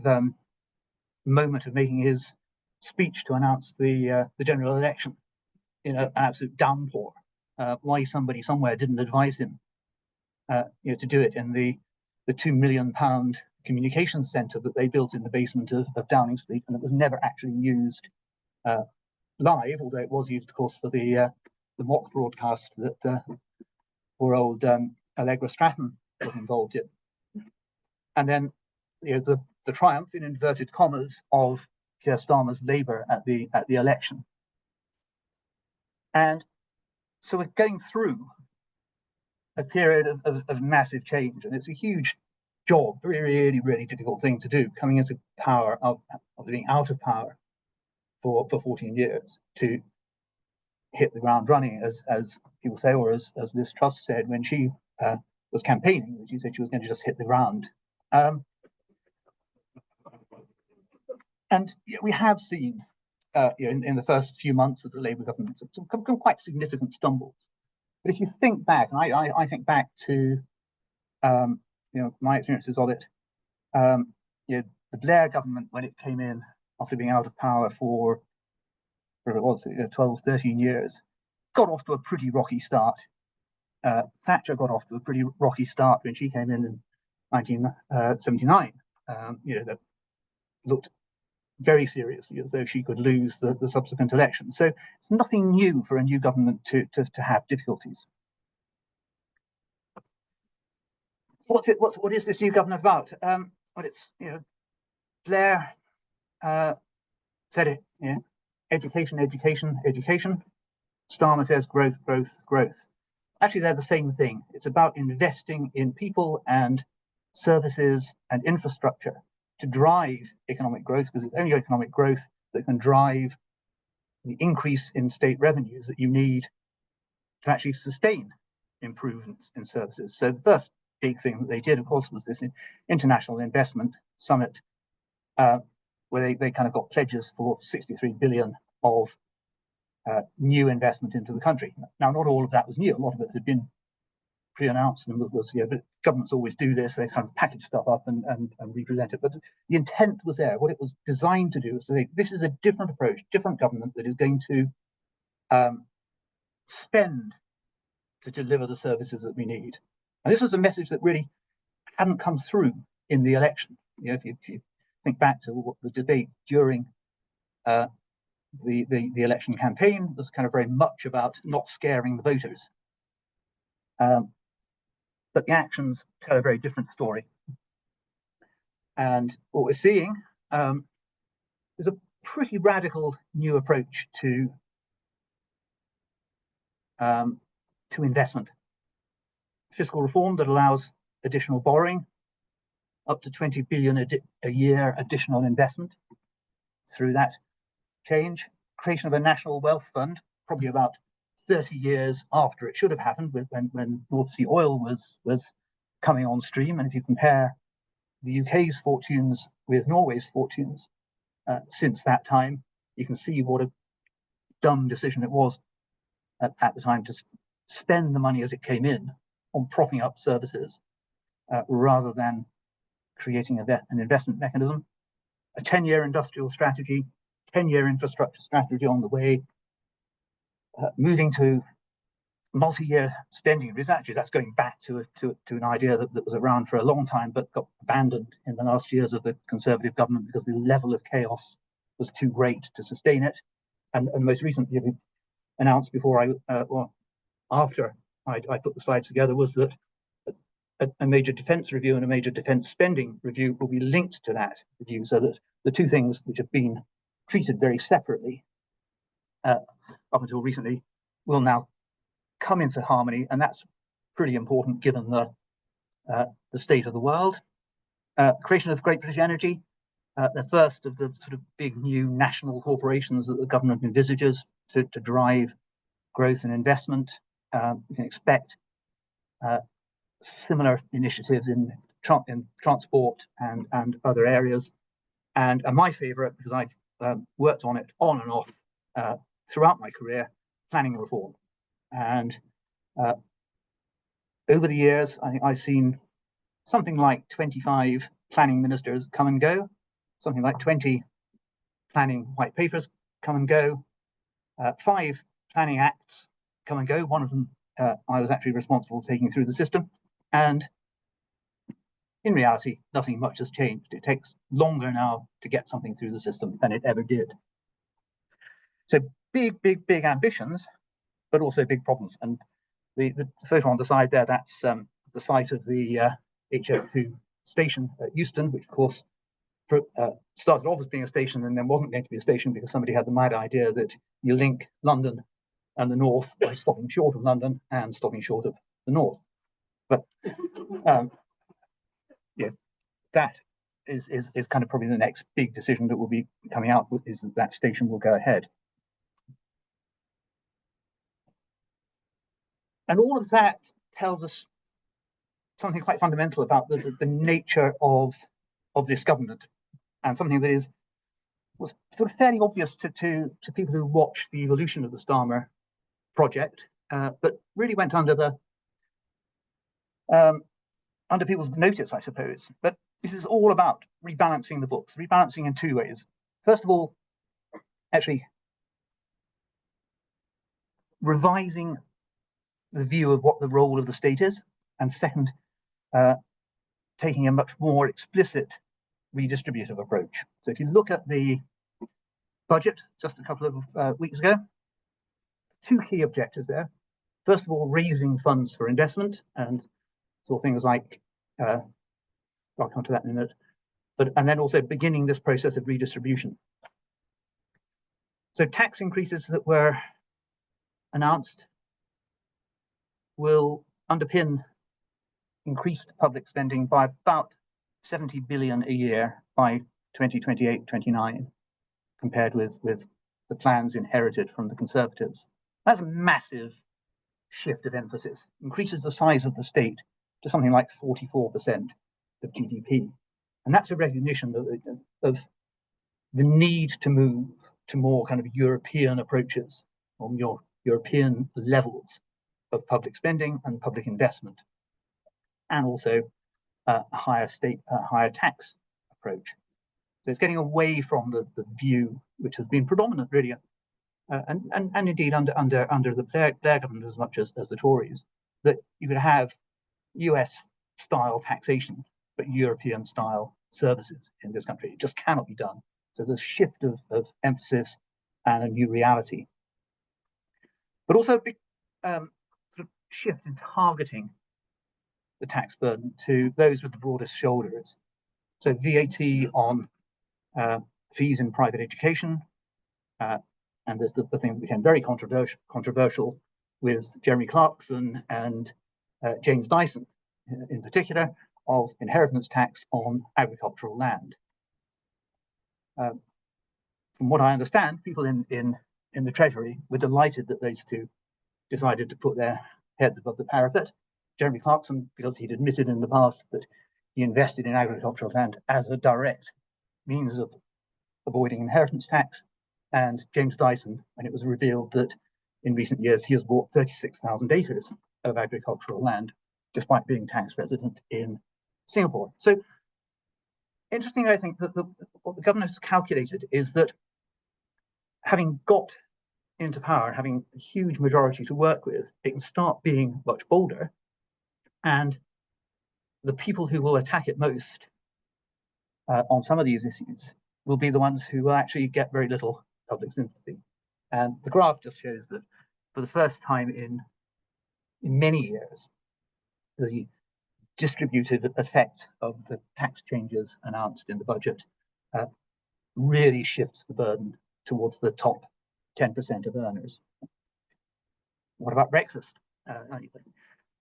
moment of making his speech to announce the general election in an absolute downpour. Why somebody somewhere didn't advise him to do it in the £2 million communications centre that they built in the basement of Downing Street, and it was never actually used live, although it was used, of course, for the mock broadcast that poor old Allegra Stratton got involved in. And then the triumph, in inverted commas, of Keir Starmer's Labour at the election. And so we're going through a period of massive change, and it's a huge job, really, really difficult thing to do, coming into power, of being out of power for 14 years, to hit the ground running, as people say, or as Liz Truss said when she was campaigning. She said she was going to just hit the ground. And we have seen in the first few months of the Labour government some quite significant stumbles. But if you think back, and I think back to my experiences of it, the Blair government, when it came in after being out of power for whatever it was, 12, 13 years, got off to a pretty rocky start. Thatcher got off to a pretty rocky start when she came in 1979. That looked very seriously as though she could lose the subsequent election. So it's nothing new for a new government to have difficulties. So what is this new government about? Well, it's Blair said it. Education, education, education. Starmer says growth, growth, growth. Actually, they're the same thing. It's about investing in people and services and infrastructure to drive economic growth, because it's only economic growth that can drive the increase in state revenues that you need to actually sustain improvements in services. So the first big thing that they did, of course, was this international investment summit, where they kind of got pledges for 63 billion of new investment into the country. Now, not all of that was new. A lot of it had been pre-announced and was, but governments always do this. They kind of package stuff up and represent it. But the intent was there. What it was designed to do is to say, this is a different approach, different government that is going to spend to deliver the services that we need. And this was a message that really hadn't come through in the election. If you think back to what the debate during the election campaign was kind of very much about not scaring the voters. But the actions tell a very different story. And what we're seeing is a pretty radical new approach to investment. Fiscal reform that allows additional borrowing, up to 20 billion a year additional investment through that change. Creation of a national wealth fund, probably about 30 years after it should have happened, when North Sea oil was coming on stream. And if you compare the UK's fortunes with Norway's fortunes since that time, you can see what a dumb decision it was at the time to spend the money as it came in on propping up services rather than creating an investment mechanism. A 10-year industrial strategy, 10-year infrastructure strategy on the way, moving to multi-year spending. That's going back to an idea that was around for a long time but got abandoned in the last years of the Conservative government because the level of chaos was too great to sustain it. And most recently announced before after I put the slides together was that a major defence review and a major defence spending review will be linked to that review, so that the two things which have been treated very separately up until recently will now come into harmony, and that's pretty important given the state of the world. Creation of Great British Energy, the first of the sort of big new national corporations that the government envisages to drive growth and investment. You can expect similar initiatives in transport and other areas. And my favourite, because I've worked on it on and off throughout my career, planning reform. And over the years, I think I've seen something like 25 planning ministers come and go, something like 20 planning white papers come and go, 5 planning acts come and go. One of them I was actually responsible for taking through the system. And in reality, nothing much has changed. It takes longer now to get something through the system than it ever did. So big ambitions, but also big problems. And the photo on the side there, that's the site of the HF2 station at Euston, which of course started off as being a station and then wasn't going to be a station because somebody had the mad idea that you link London and the north by stopping short of London and stopping short of the north. But yeah, that is kind of probably the next big decision that will be coming out, is that station will go ahead. And all of that tells us something quite fundamental about the nature of this government, and something that was sort of fairly obvious to people who watched the evolution of the Starmer project, but really went under people's notice, I suppose. But this is all about rebalancing the books, rebalancing in 2 ways. First of all, actually revising the view of what the role of the state is, and second, taking a much more explicit redistributive approach. So if you look at the budget just a couple of weeks ago, 2 key objectives there. First of all, raising funds for investment, and so things like, I'll come to that in a minute, and then also beginning this process of redistribution. So tax increases that were announced will underpin increased public spending by about 70 billion a year by 2028-29, compared with the plans inherited from the Conservatives. That's a massive shift of emphasis, increases the size of the state to something like 44% of GDP. And that's a recognition of the need to move to more kind of European approaches, or more European levels of public spending and public investment, and also a higher tax approach. So it's getting away from the view which has been predominant really, and indeed under the Blair government as much as the Tories, that you could have US style taxation but European style services in this country. It just cannot be done. So there's a shift of emphasis and a new reality, but also a big sort of shift in targeting the tax burden to those with the broadest shoulders. So VAT on fees in private education, and there's the thing that became very controversial with Jeremy Clarkson and James Dyson, in particular, of inheritance tax on agricultural land. From what I understand, people in the Treasury were delighted that those two decided to put their heads above the parapet. Jeremy Clarkson, because he'd admitted in the past that he invested in agricultural land as a direct means of avoiding inheritance tax, and James Dyson, when it was revealed that in recent years he has bought 36,000 acres of agricultural land, despite being tax resident in Singapore. So, interestingly, I think that what the government has calculated is that having got into power and having a huge majority to work with, it can start being much bolder, and the people who will attack it most on some of these issues will be the ones who will actually get very little public sympathy. And the graph just shows that for the first time in many years, the distributive effect of the tax changes announced in the budget really shifts the burden towards the top 10% of earners. What about Brexit? I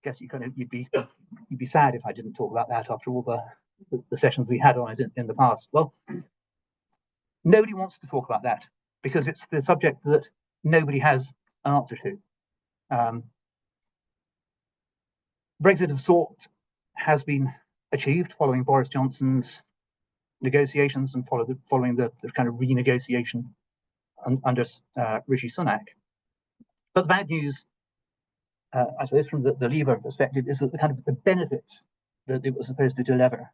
guess you'd be sad if I didn't talk about that after all the sessions we had on it in the past. Well, nobody wants to talk about that because it's the subject that nobody has an answer to. Brexit of sort has been achieved following Boris Johnson's negotiations and following the kind of renegotiation under Rishi Sunak. But the bad news, I suppose, from the Labour perspective, is that the benefits that it was supposed to deliver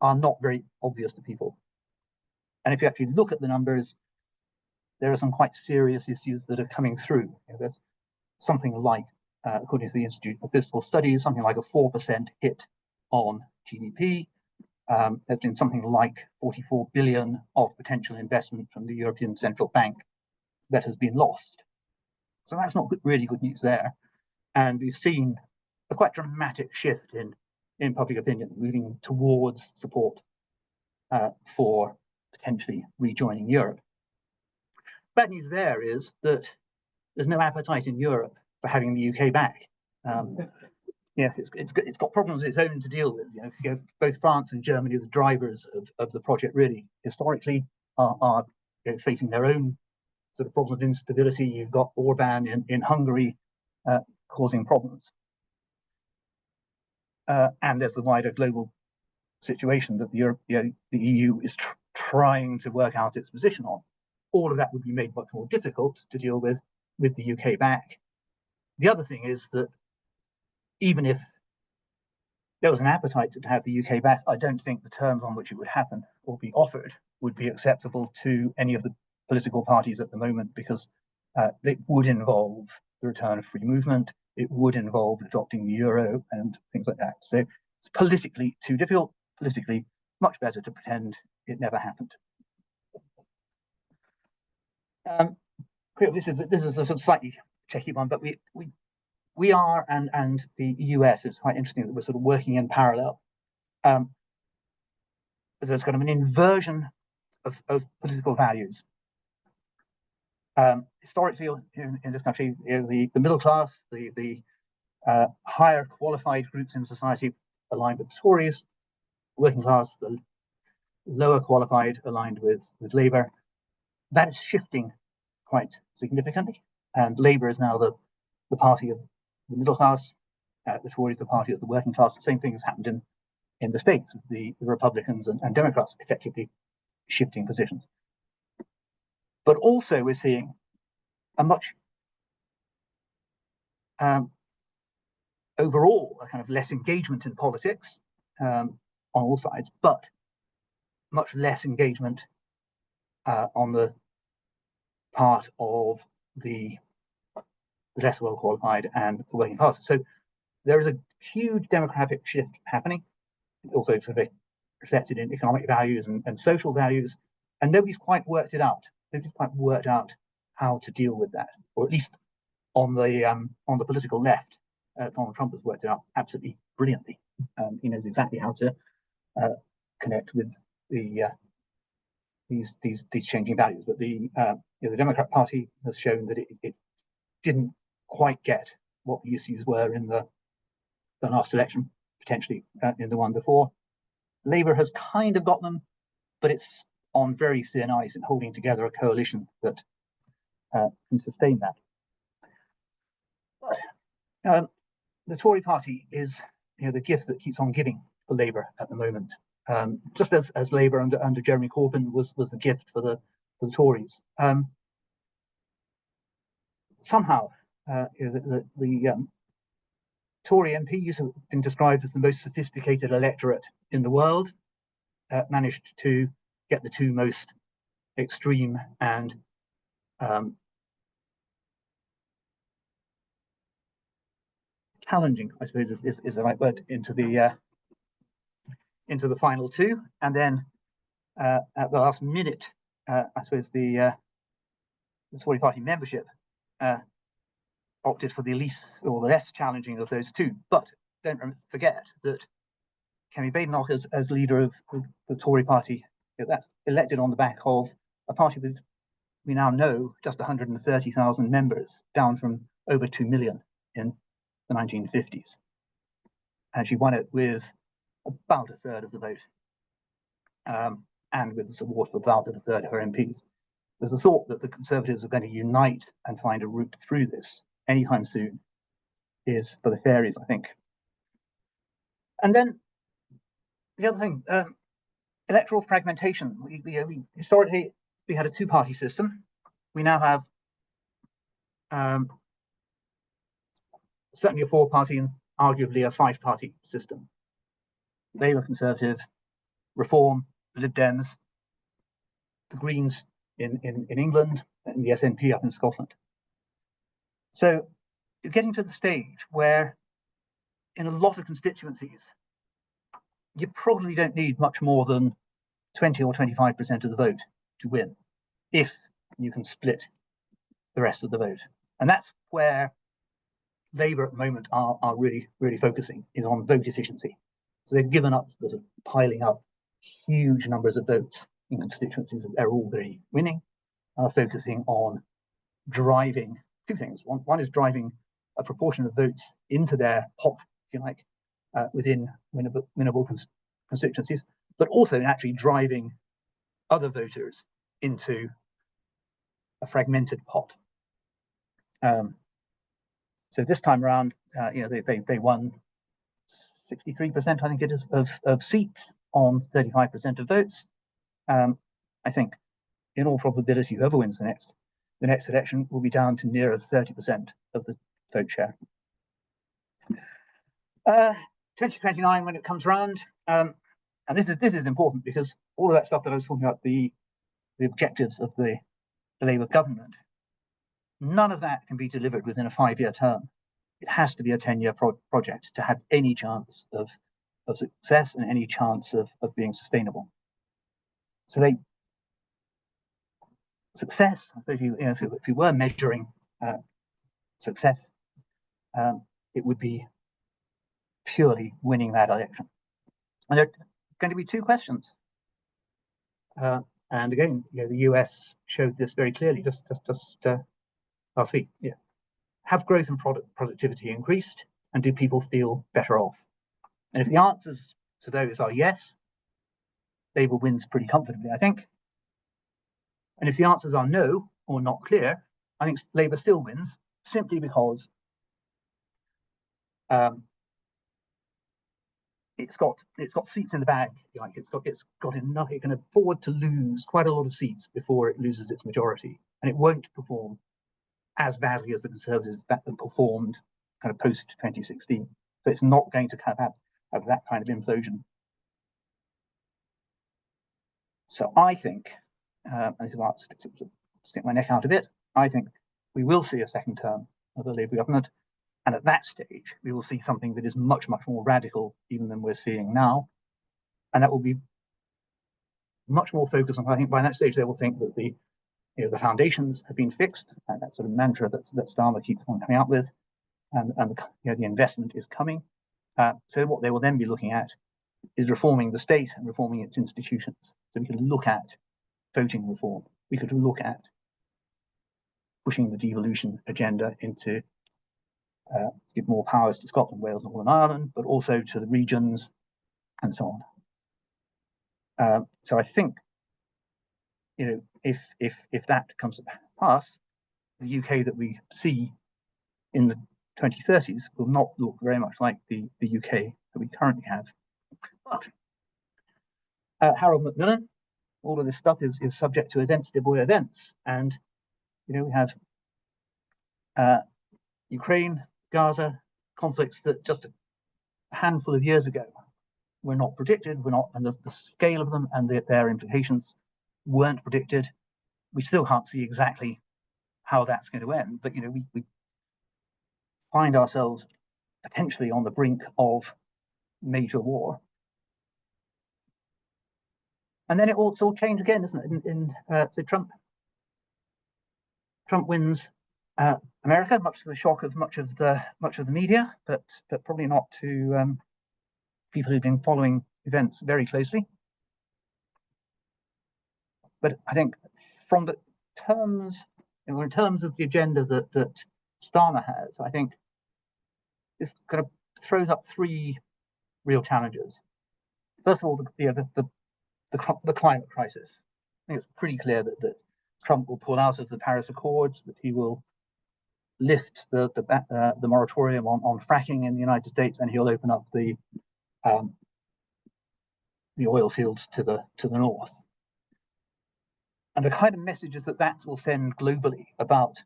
are not very obvious to people. And if you actually look at the numbers, there are some quite serious issues that are coming through. There's something like, according to the Institute of Fiscal Studies, something like a 4% hit on GDP. There's been something like 44 billion of potential investment from the European Central Bank that has been lost. So that's not really good news there. And we've seen a quite dramatic shift in public opinion, moving towards support for potentially rejoining Europe. Bad news there is that there's no appetite in Europe for having the UK back. It's got problems of its own to deal with. Both France and Germany, the drivers of the project, really historically are facing their own sort of problems of instability. You've got Orban in Hungary causing problems, and there's the wider global situation that the EU is trying to work out its position on. All of that would be made much more difficult to deal with the UK back. The other thing is that even if there was an appetite to have the UK back, I don't think the terms on which it would happen or be offered would be acceptable to any of the political parties at the moment, because it would involve the return of free movement, it would involve adopting the euro and things like that. So it's politically too difficult, politically much better to pretend it never happened. This is a sort of slightly tricky one, but we are, and the US, it's quite interesting that we're sort of working in parallel. There's kind of an inversion of political values. Historically, in this country, the middle class, the higher qualified groups in society aligned with the Tories, working class, the lower qualified aligned with Labour. That is shifting quite significantly, and Labour is now the party of the middle class. The Tories the party of the working class. The same thing has happened in the States with the Republicans and Democrats effectively shifting positions. But also we're seeing a much overall a kind of less engagement in politics on all sides, but much less engagement on the part of the less well qualified and the working class. So there is a huge demographic shift happening, also sort of reflected in economic values and social values, and nobody's quite worked it out. Nobody's quite worked out how to deal with that, or at least on the political left. Donald Trump has worked it out absolutely brilliantly. He knows exactly how to connect with the these changing values. But the Democrat Party has shown that it didn't quite get what the issues were in the last election, potentially in the one before. Labour has kind of got them, but it's on very thin ice and holding together a coalition that can sustain that. But the Tory party is the gift that keeps on giving for Labour at the moment. Just as Labour under Jeremy Corbyn was the gift for the Tories. Somehow the Tory MPs have been described as the most sophisticated electorate in the world, managed to get the two most extreme and challenging, I suppose is the right word, into the final two, and then at the last minute, I suppose the Tory party membership opted for the least or the less challenging of those two. But don't forget that Kemi Badenoch as leader of the Tory party, that's elected on the back of a party with, we now know, just 130,000 members, down from over 2 million in the 1950s. And she won it with about a third of the vote, and with the support of about a third of her MPs. There's a thought that the Conservatives are going to unite and find a route through this anytime soon is for the fairies, I think. And then the other thing, electoral fragmentation. Historically, we had a two-party system. We now have certainly a four-party and arguably a five-party system. Labour, Conservative, Reform, the Lib Dems, the Greens in England, and the SNP up in Scotland. So you're getting to the stage where in a lot of constituencies, you probably don't need much more than 20 or 25% of the vote to win, if you can split the rest of the vote. And that's where Labour at the moment are really focusing, is on vote efficiency. So they've given up the sort of piling up huge numbers of votes in constituencies that they're already winning, are focusing on driving two things. One is driving a proportion of votes into their pot, if you like, within winnable constituencies, but also in actually driving other voters into a fragmented pot. So this time around, they won 63%, I think it is, of seats on 35% of votes. I think, in all probability, whoever wins the next election will be down to nearer 30% of the vote share. 2029, when it comes around, and this is important because all of that stuff that I was talking about, the objectives of the Labour government, none of that can be delivered within a 5-year term. It has to be a 10-year project to have any chance of success and any chance of being sustainable. So success, if you were measuring success, it would be purely winning that election. And there are going to be two questions. And again, the US showed this very clearly just last week. Yeah. Have growth and productivity increased, and do people feel better off? And if the answers to those are yes, Labour wins pretty comfortably, I think. And if the answers are no or not clear, I think Labour still wins, simply because it's got seats in the bag. Like it's got enough. It can afford to lose quite a lot of seats before it loses its majority, and it won't perform as badly as the Conservatives performed kind of post 2016. So it's not going to kind of have that kind of implosion. So I think, and I'll stick my neck out a bit, I think we will see a second term of the Labour government. And at that stage, we will see something that is much, much more radical even than we're seeing now. And that will be much more focused on, I think by that stage, they will think that the foundations have been fixed, and that sort of mantra that Starmer keeps on coming out with, and the investment is coming. So what they will then be looking at is reforming the state and reforming its institutions. So we can look at voting reform. We could look at pushing the devolution agenda into give more powers to Scotland, Wales, and Northern Ireland, but also to the regions and so on. So I think, if that comes to pass, the UK that we see in the 2030s will not look very much like the UK that we currently have. But Harold Macmillan, all of this stuff is subject to events, deboy events, and we have Ukraine, Gaza, conflicts that just a handful of years ago were not predicted, and the scale of them and their implications weren't predicted. We still can't see exactly how that's going to end, but we find ourselves potentially on the brink of major war. And then it's all change again, isn't it? So Trump wins America, much to the shock of much of the media, but probably not to people who've been following events very closely. But I think from the terms, in terms of the agenda that Starmer has, I think this kind of throws up three real challenges. First of all, the climate crisis. I think it's pretty clear that Trump will pull out of the Paris Accords, that he will lift the moratorium on fracking in the United States, and he'll open up the oil fields to the north. And the kind of messages that will send globally about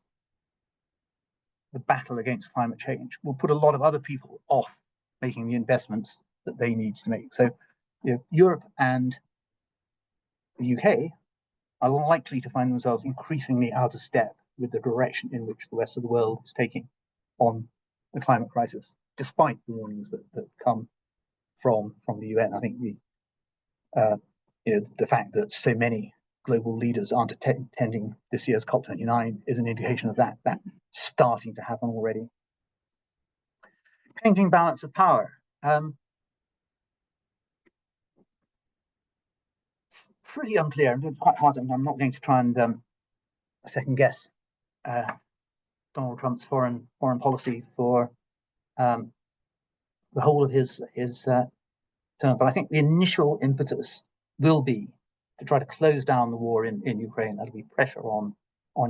the battle against climate change will put a lot of other people off making the investments that they need to make. So, Europe and the UK are likely to find themselves increasingly out of step with the direction in which the rest of the world is taking on the climate crisis, despite the warnings that come from the UN. I think the fact that so many global leaders aren't attending this year's COP29 is an indication of that starting to happen already. Changing balance of power. It's pretty unclear. It's quite hard. I'm not going to try and second guess Donald Trump's foreign policy for the whole of his term, but I think the initial impetus will be to try to close down the war in Ukraine. That'll be pressure on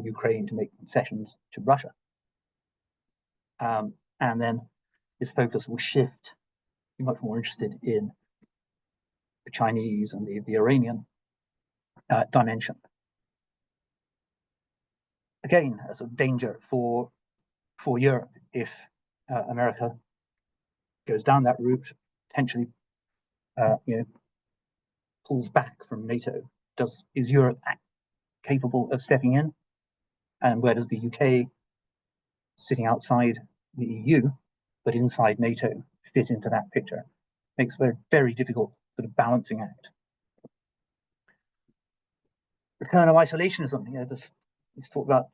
Ukraine to make concessions to Russia, and then his focus will shift, be much more interested in the Chinese and the Iranian dimension. Again, a sort of danger for Europe if America goes down that route, potentially pulls back from NATO. Is Europe capable of stepping in? And where does the UK, sitting outside the EU but inside NATO, fit into that picture? Makes a very, very difficult sort of balancing act. Return of isolationism. It's talked about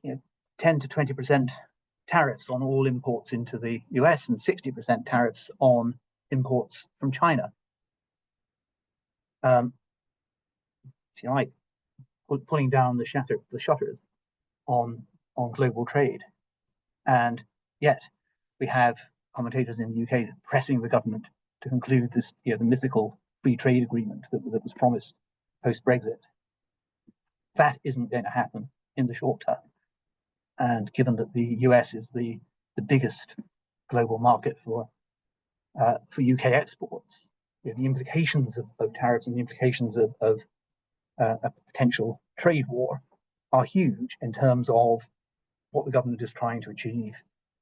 10 to 20% tariffs on all imports into the US and 60% tariffs on imports from China. If you like, pulling down the shutters on global trade, and yet we have commentators in the UK pressing the government to conclude this, the mythical free trade agreement that was promised post Brexit. that isn't going to happen in the short term. And given that the US is the biggest global market for UK exports, the implications of tariffs and the implications of a potential trade war are huge in terms of what the government is trying to achieve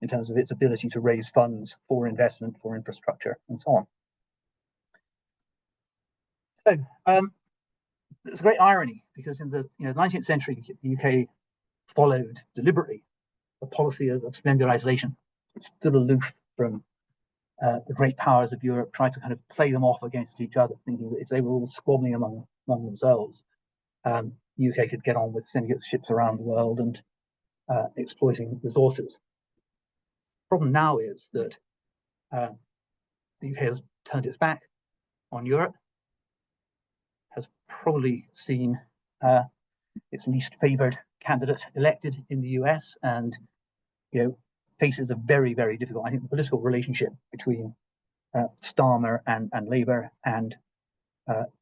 in terms of its ability to raise funds for investment, for infrastructure, and so on. So it's a great irony, because in the 19th century, the UK followed deliberately a policy of splendid isolation. It stood aloof from the great powers of Europe, tried to kind of play them off against each other, thinking that if they were all squabbling among themselves, UK could get on with sending its ships around the world and exploiting resources. The problem now is that the UK has turned its back on Europe, has probably seen its least favoured candidate elected in the US, and faces a very, very difficult, I think, the political relationship between Starmer and Labour and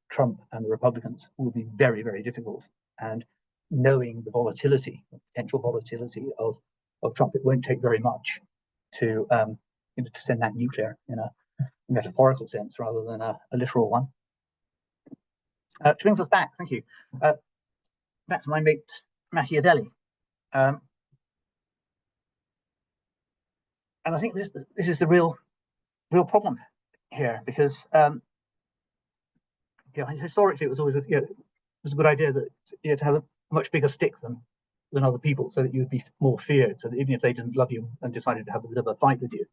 Trump and the Republicans will be very, very difficult. And knowing the volatility, the potential volatility of Trump, it won't take very much to send that nuclear in a metaphorical sense rather than a literal one. Which brings us back, thank you, back to my mate Machiavelli. And I think this is the real problem here, because historically it was always it was a good idea that to have a much bigger stick than other people, so that you would be more feared, so that even if they didn't love you and decided to have a bit of a fight with you,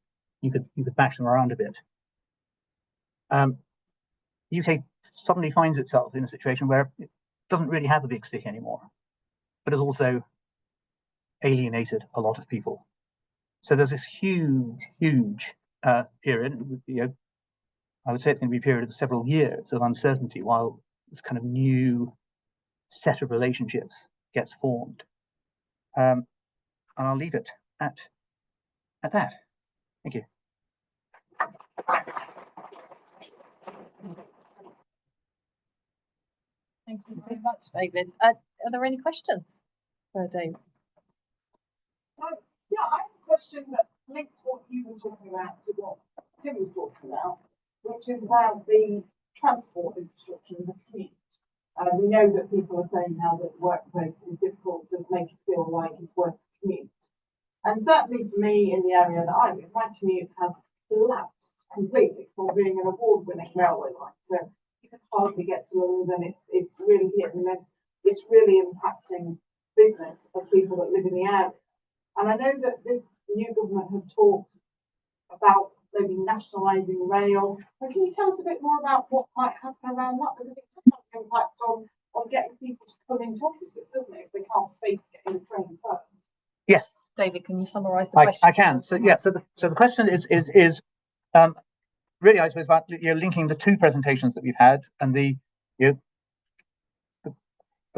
you could bash them around a bit. UK suddenly finds itself in a situation where it doesn't really have a big stick anymore, but has also alienated a lot of people. So there's this huge period, I would say it's going to be a period of several years of uncertainty while this kind of new set of relationships gets formed. And I'll leave it at that. Thank you. Thank you very much, David. Are there any questions for David? Yeah, I have a question that links what you were talking about to what Tim was talking about, which is about the transport infrastructure and the commute. We know that people are saying now that the workplace is difficult to make it feel like it's worth the commute. And certainly for me, in the area that I live, my commute has collapsed completely from being an award-winning railway line. So you can hardly get to London. It's really hit and miss. It's really impacting business of people that live in the area. And I know that this new government have talked about maybe nationalising rail. But can you tell us a bit more about what might happen around that? Because it does have an impact on getting people to come into offices, doesn't it, if they can't face getting a train first? Yes. David, can you summarise the question? I can. So yeah. So the question is really, I suppose, about linking the two presentations that we've had and the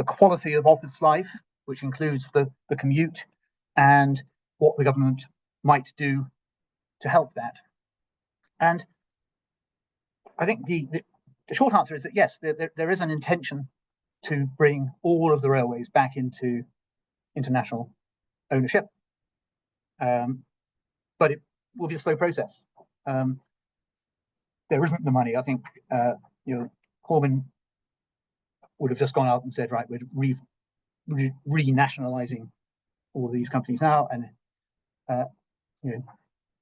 quality of office life, which includes the commute, and what the government might do to help that. And I think the short answer is that yes, there is an intention to bring all of the railways back into international ownership, but it will be a slow process. There isn't the money. I think Corbyn would have just gone out and said, right, we're re-nationalising all of these companies now, and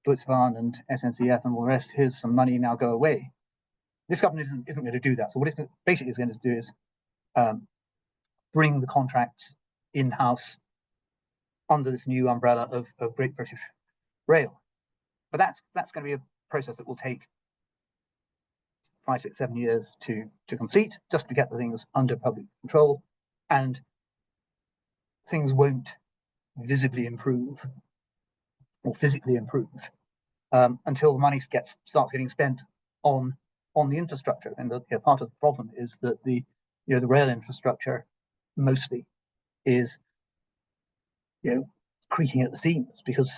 Deutsche Bahn and SNCF and all the rest. Here's some money, now go away. This government isn't going to do that. So what it basically is going to do is bring the contracts in-house under this new umbrella of Great British Rail. But that's going to be a process that will take 5, 6, 7 years to complete, just to get the things under public control, and things won't visibly improve or physically improve until the money starts getting spent on the infrastructure. And part of the problem is that the rail infrastructure mostly is creaking at the seams because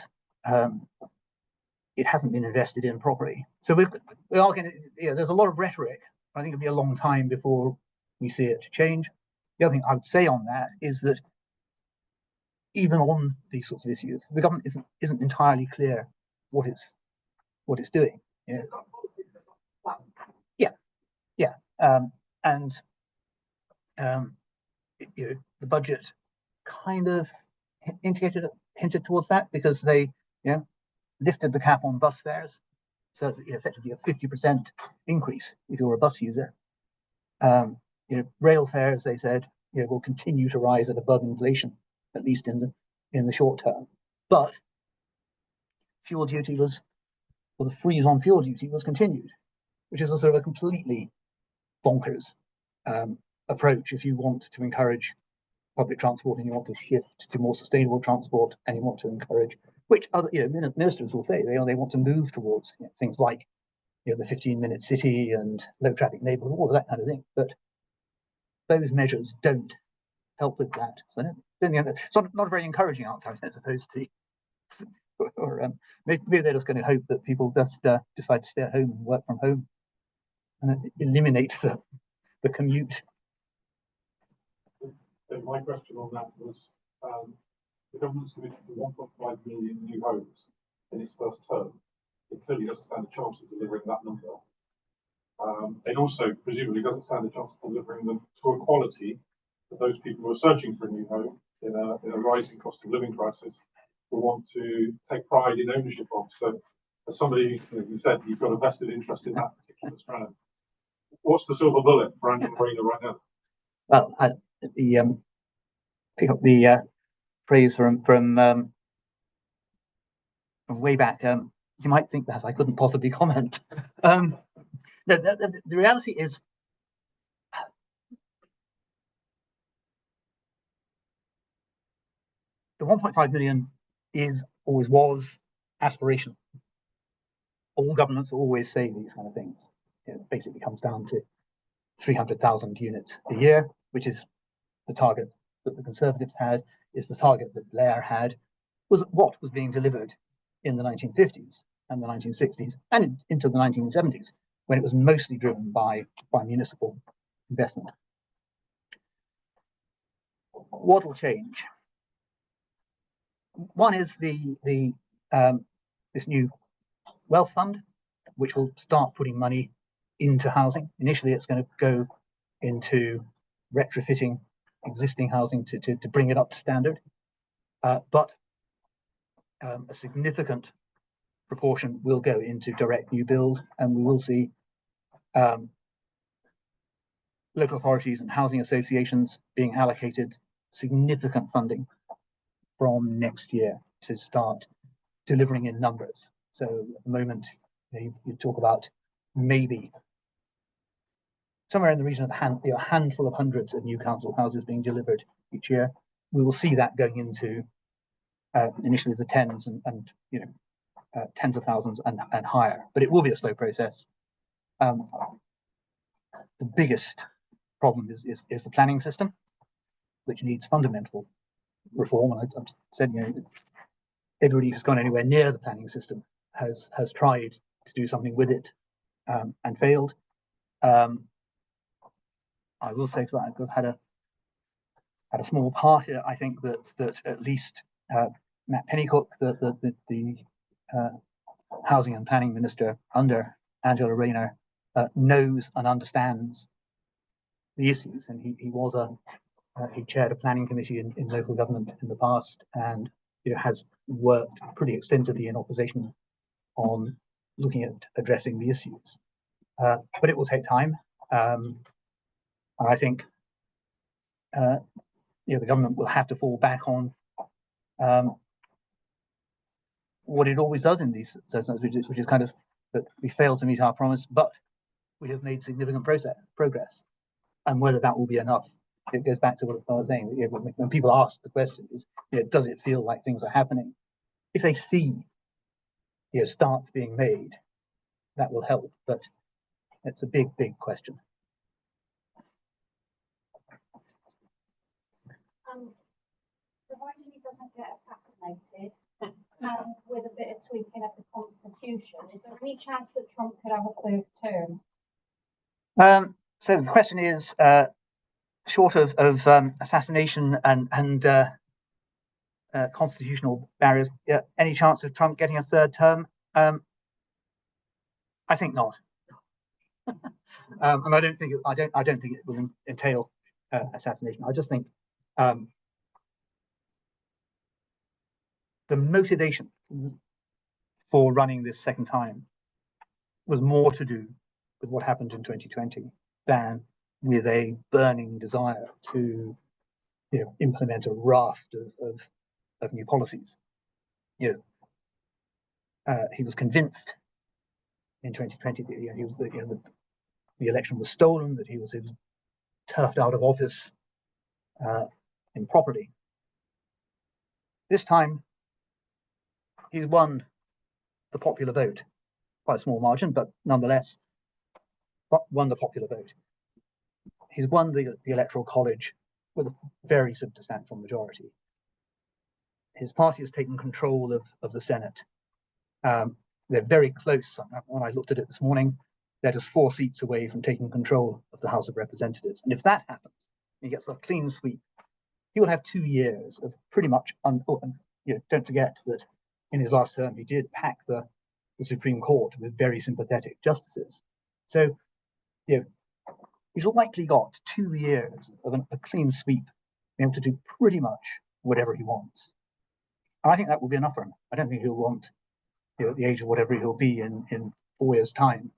it hasn't been invested in properly. So we are going to, there's a lot of rhetoric. I think it'll be a long time before we see it change. the other thing I would say on that is that even on these sorts of issues, the government isn't entirely clear what it's doing. You know? And you know, the budget kind of hinted towards that, because they, you know, lifted the cap on bus fares, so it's effectively a 50% increase if you're a bus user. You know, rail fares, they said, you know, will continue to rise at above inflation, at least in the short term. But fuel duty was, or the freeze on fuel duty was continued, which is a sort of a completely bonkers approach if you want to encourage public transport and you want to shift to more sustainable transport and you want to encourage, which other, you know, ministers will say they want to move towards, you know, things like, you know, the 15-minute city and low traffic neighborhood, all of that kind of thing. But those measures don't help with that. So it's not a very encouraging answer, I suppose, to or maybe they're just going to hope that people just decide to stay at home and work from home and eliminate the commute. So my question on that was, the government's committed to 1.5 million new homes in its first term. It clearly doesn't stand a chance of delivering that number. It also presumably doesn't stand a chance of delivering them to a quality that those people who are searching for a new home in a rising cost of living crisis will want to take pride in ownership of. So, as somebody, you said, you've got a vested interest in that particular strand. What's the silver bullet for Angela Rayner right now? Well, pick up the phrase from way back. You might think that I couldn't possibly comment. No, the reality is, the 1.5 million always was aspirational. All governments always say these kind of things. It basically comes down to 300,000 units a year, which is the target that the Conservatives had, is the target that Blair had, was what was being delivered in the 1950s and the 1960s and into the 1970s, when it was mostly driven by municipal investment. What will change? One is this new wealth fund, which will start putting money into housing. Initially, it's going to go into retrofitting existing housing to bring it up to standard, but a significant proportion will go into direct new build, and we will see local authorities and housing associations being allocated significant funding from next year to start delivering in numbers. So at the moment, you talk about maybe somewhere in the region of a handful of hundreds of new council houses being delivered each year. We will see that going into initially the tens and you know, tens of thousands and higher, but it will be a slow process. The biggest problem is the planning system, which needs fundamental reform. And I've said, you know, everybody who's gone anywhere near the planning system has tried to do something with it and failed. I will say that I've had a small part. I think that at least Matt Pennycook, the housing and planning minister under Angela Rayner, knows and understands the issues, and he chaired a planning committee in local government in the past, and you know, has worked pretty extensively in opposition on looking at addressing the issues. But it will take time, and I think you know, the government will have to fall back on what it always does in these circumstances, which is kind of that we failed to meet our promise, but we have made significant progress. And whether that will be enough, it goes back to what I was saying. You know, when people ask the question, is, you know, does it feel like things are happening? If they see, you know, starts being made, that will help. But it's a big question. Provided he doesn't get assassinated, and with a bit of tweaking of the constitution, is there any chance that Trump could have a third term? So the question is, short of assassination and constitutional barriers, any chance of Trump getting a third term? I think not. And I don't think it will entail assassination. I just think the motivation for running this second time was more to do with what happened in 2020 than with a burning desire to, implement a raft of new policies. He was convinced in 2020 that the election was stolen, that he was turfed out of office improperly. This time, he's won the popular vote by a small margin, but nonetheless won the popular vote. He's won the Electoral College with a very substantial majority. His party has taken control of the Senate. They're very close. When I looked at it this morning, they're just 4 seats away from taking control of the House of Representatives. And if that happens, he gets a clean sweep, he will have 2 years of pretty much don't forget that in his last term, he did pack the Supreme Court with very sympathetic justices. So, he's likely got 2 years of a clean sweep, being able to do pretty much whatever he wants. And I think that will be enough for him. I don't think he'll want, at the age of whatever he'll be in 4 years' time,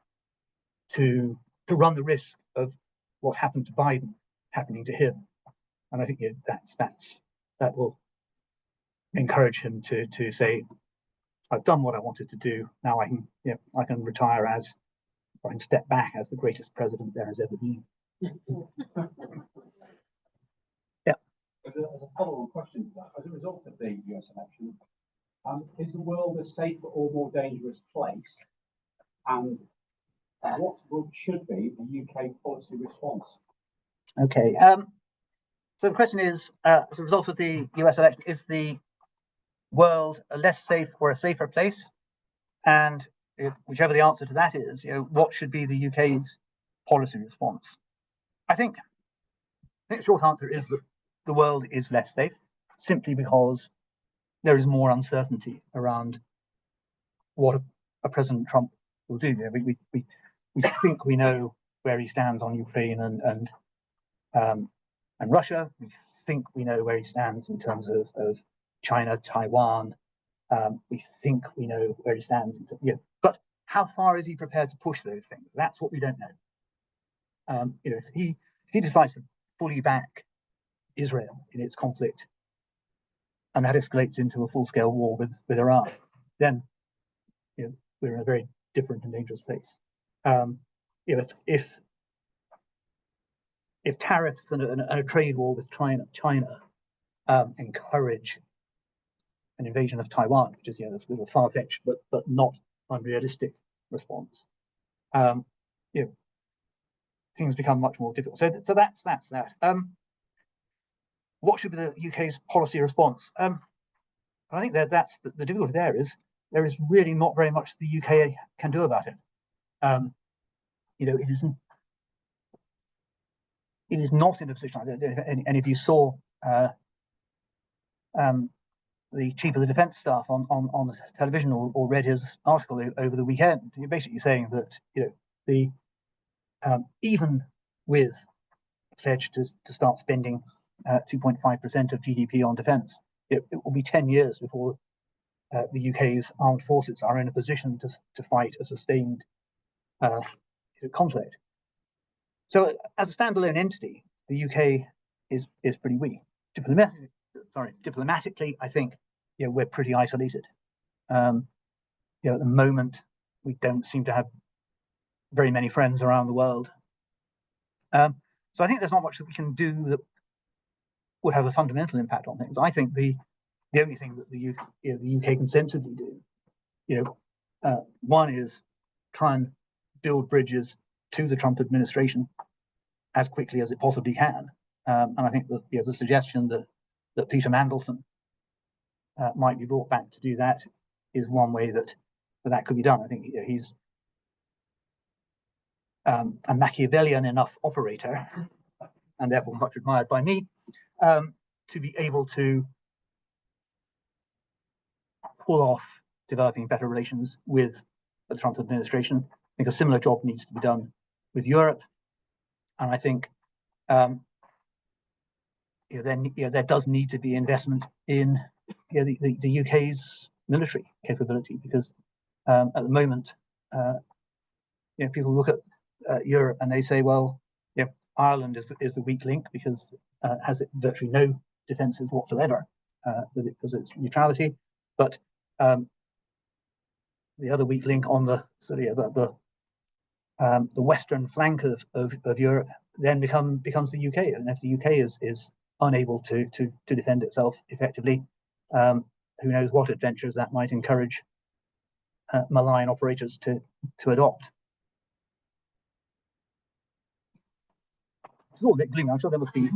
to run the risk of what happened to Biden happening to him. And I think that will encourage him to say, I've done what I wanted to do. Now I can retire I can step back as the greatest president there has ever been. Yeah. As a follow-on question to that, as a result of the US election, is the world a safer or more dangerous place? And what should be the UK policy response? Okay. So the question is, as a result of the US election, is the world a less safe or a safer place? And whichever the answer to that is, what should be the UK's policy response? I think the short answer is that the world is less safe, simply because there is more uncertainty around what a President Trump will do. We think we know where he stands on Ukraine and Russia. We think we know where he stands in terms of China, Taiwan. We think we know where he stands. But how far is he prepared to push those things? That's what we don't know. If he decides to fully back Israel in its conflict, and that escalates into a full-scale war with Iran, then we're in a very different and dangerous place. If tariffs and a trade war with China encourage an invasion of Taiwan, which is a far-fetched but not unrealistic response, things become much more difficult. So that's that. What should be the UK's policy response? I think that's the difficulty. There is really not very much the UK can do about it. It is not in a position. And if you saw the chief of the defence staff on the television or read his article over the weekend, you're basically saying that even with a pledge to start spending 2.5% of GDP on defence, it will be 10 years before the UK's armed forces are in a position to fight a sustained conflict. So, as a standalone entity, the UK is pretty weak. Diplomatically, I think we're pretty isolated. At the moment, we don't seem to have very many friends around the world. So I think there's not much that we can do that would have a fundamental impact on things. I think the only thing that the UK can sensibly do, one is try and build bridges to the Trump administration as quickly as it possibly can. And I think the suggestion that Peter Mandelson might be brought back to do that is one way that could be done. I think he's a Machiavellian enough operator and therefore much admired by me, to be able to pull off developing better relations with the Trump administration. I think a similar job needs to be done with Europe, and I think there does need to be investment in the UK's military capability, because at the moment, people look at Europe and they say, well, Ireland is the weak link because it has virtually no defences whatsoever because it's neutrality, but the other weak link on the western flank of Europe then becomes the UK, and if the UK is unable to defend itself effectively, who knows what adventures that might encourage malign operators to adopt. It's all a bit gloomy. I'm sure there must be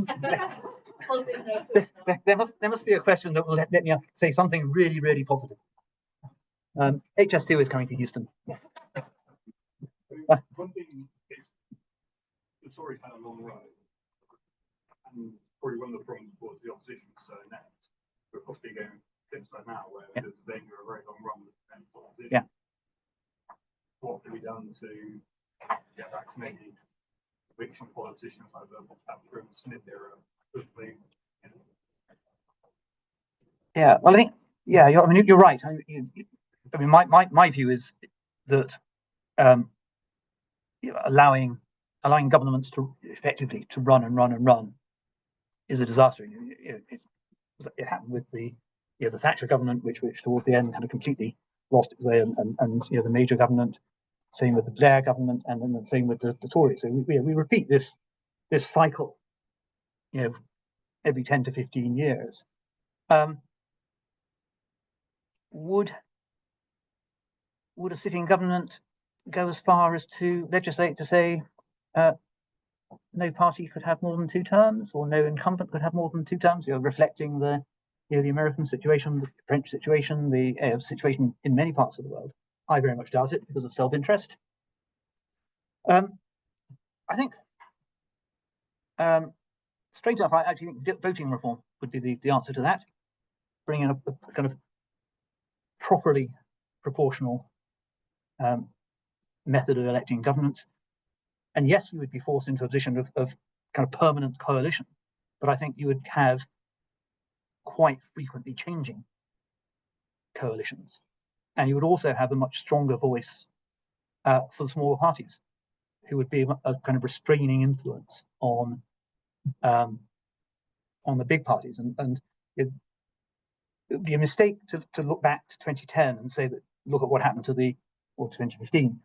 there must be a question that will let me say something really, really positive. HS2 is coming to Houston. One thing is, the Tories had a long road, and probably one of the problems was the opposition was so inept. We're possibly going flipside now, where there's a danger of a very long run with the opposition. Yeah. What can be done to get back to maybe conviction politicians like that Grim Smith era? Yeah, well, I think, you're right. My view is that allowing governments to effectively to run and run and run is a disaster. It happened with the Thatcher government, which towards the end kind of completely lost its way, and the Major government, same with the Blair government, and then the same with the Tories. So we repeat this cycle, every 10 to 15 years. Would a sitting government go as far as to legislate to say no party could have more than 2 terms, or no incumbent could have more than 2 terms? Reflecting the American situation, the French situation, the situation in many parts of the world. I very much doubt it because of self-interest. I think, straight up, I actually think voting reform would be the answer to that. Bringing a kind of properly proportional method of electing governments. And yes, you would be forced into a position of kind of permanent coalition, but I think you would have quite frequently changing coalitions. And you would also have a much stronger voice for the smaller parties, who would be a kind of restraining influence on the big parties. And it would be a mistake to look back to 2010 and say that, look at what happened to 2015,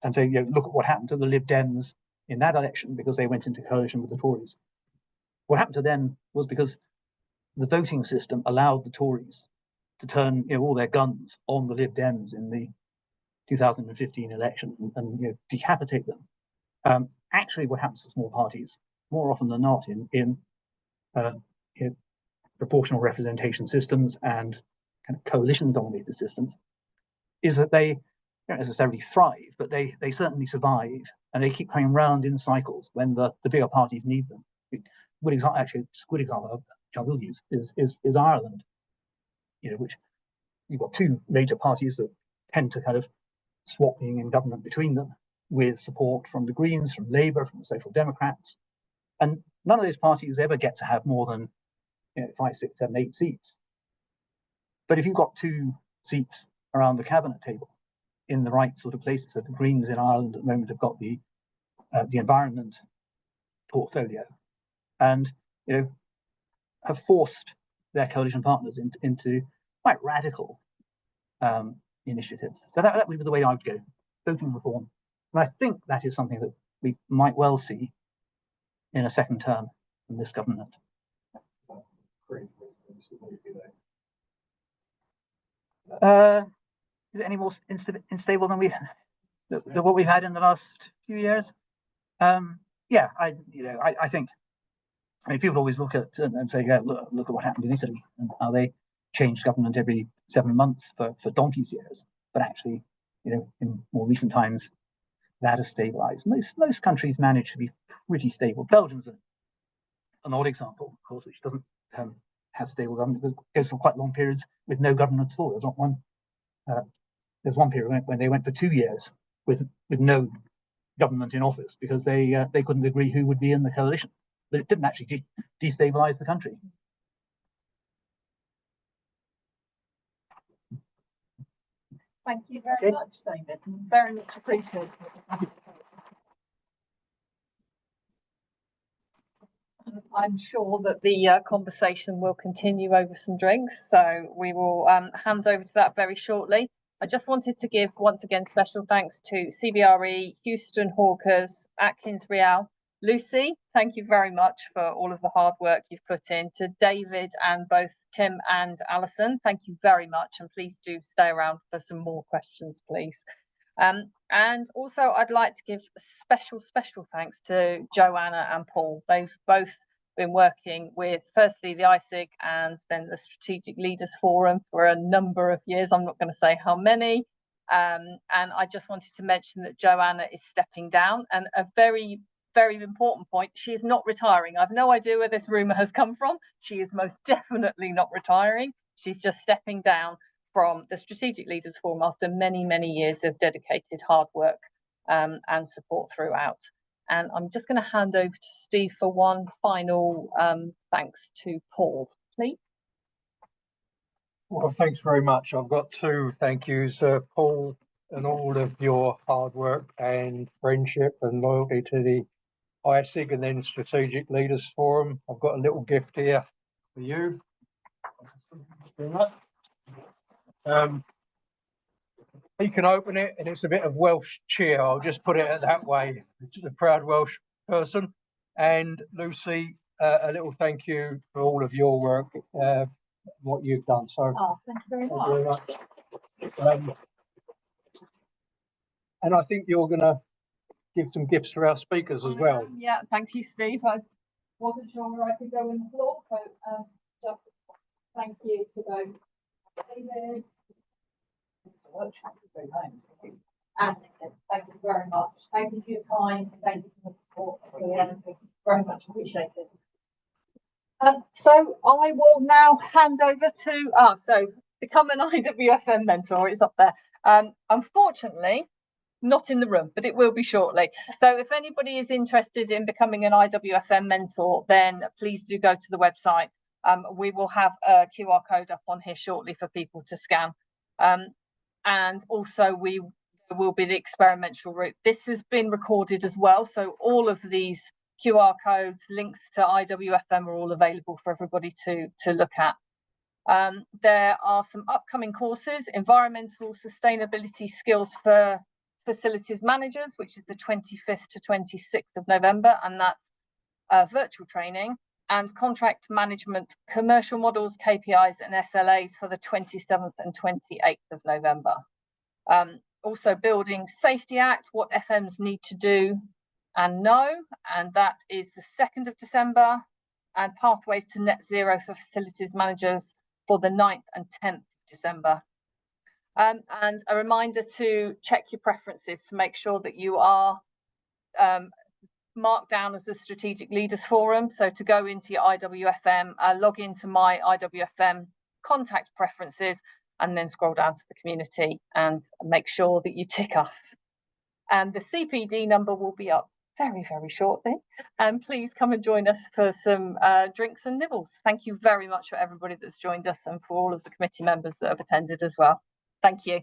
and say, look at what happened to the Lib Dems in that election because they went into coalition with the Tories. What happened to them was because the voting system allowed the Tories to turn all their guns on the Lib Dems in the 2015 election and decapitate them. Actually, what happens to small parties more often than not in proportional representation systems and kind of coalition-dominated systems is that they don't necessarily thrive, but they certainly survive, and they keep coming round in cycles when the bigger parties need them. A good example which I will use is Ireland, which you've got 2 major parties that tend to kind of swap being in government between them, with support from the Greens, from Labour, from the Social Democrats, and none of those parties ever get to have more than 5, 6, 7, 8 seats. But if you've got 2 seats around the cabinet table in the right sort of places, so the Greens in Ireland at the moment have got the environment portfolio, and have forced their coalition partners into quite radical initiatives. So that would be the way I would go: voting reform, and I think that is something that we might well see in a second term from this government. Is it any more unstable than what we've had in the last few years? Yeah, I think. I mean, people always look at and say, yeah, look at what happened in Italy and how they changed government every 7 months for donkey's years. But actually, in more recent times, that has stabilized. Most countries manage to be pretty stable. Belgium's an odd example, of course, which doesn't have stable government. It goes for quite long periods with no government at all. There's not one. There's one period when they went for 2 years with no government in office because they couldn't agree who would be in the coalition. But it didn't actually destabilize the country. Thank you very much, David. Very much appreciated. I'm sure that the conversation will continue over some drinks, so we will hand over to that very shortly. I just wanted to give once again special thanks to CBRE, Houston Hawkers, Atkins Real, Lucy. Thank you very much for all of the hard work you've put in. To David and both Tim and Alison, thank you very much, and please do stay around for some more questions, please. And also I'd like to give special thanks to Joanna and Paul. They've both been working with firstly the ISIG and then the Strategic Leaders Forum for a number of years. I'm not going to say how many. And I just wanted to mention that Joanna is stepping down, and a very important point, she is not retiring. I've no idea where this rumour has come from. She is most definitely not retiring. She's just stepping down from the Strategic Leaders Forum after many years of dedicated hard work and support throughout. And I'm just going to hand over to Steve for one final thanks to Paul, please. Well, thanks very much. I've got two thank yous, Paul, and all of your hard work and friendship and loyalty to the ISIG and then Strategic Leaders Forum. I've got a little gift here for you. He can open it, and it's a bit of Welsh cheer. I'll just put it that way. Just a proud Welsh person. And Lucy, a little thank you for all of your work, what you've done. So, thank you very much. And I think you're going to give some gifts to our speakers as well. Yeah, thank you, Steve. I wasn't sure where I could go in the floor, so just thank you to both David and thank you very much. Thank you for your time. Thank you for the support. Thank you very much appreciated. So I will now hand over to so become an IWFM mentor. It's up there. Unfortunately, not in the room, but it will be shortly. So if anybody is interested in becoming an IWFM mentor, then please do go to the website. We will have a QR code up on here shortly for people to scan. And also there will be the experimental route. This has been recorded as well. So all of these QR codes, links to IWFM are all available for everybody to look at. There are some upcoming courses, environmental sustainability skills for facilities managers, which is the 25th to 26th of November, and that's virtual training, and contract management, commercial models, KPIs and SLAs for the 27th and 28th of November. Also Building Safety Act, what FMs need to do and know, and that is the 2nd of December, and Pathways to Net Zero for facilities managers for the 9th and 10th of December. And a reminder to check your preferences to make sure that you are marked down as a Strategic Leaders Forum. So to go into your IWFM, log into my IWFM contact preferences, and then scroll down to the community and make sure that you tick us. And the CPD number will be up very shortly. And please come and join us for some drinks and nibbles. Thank you very much for everybody that's joined us and for all of the committee members that have attended as well. Thank you.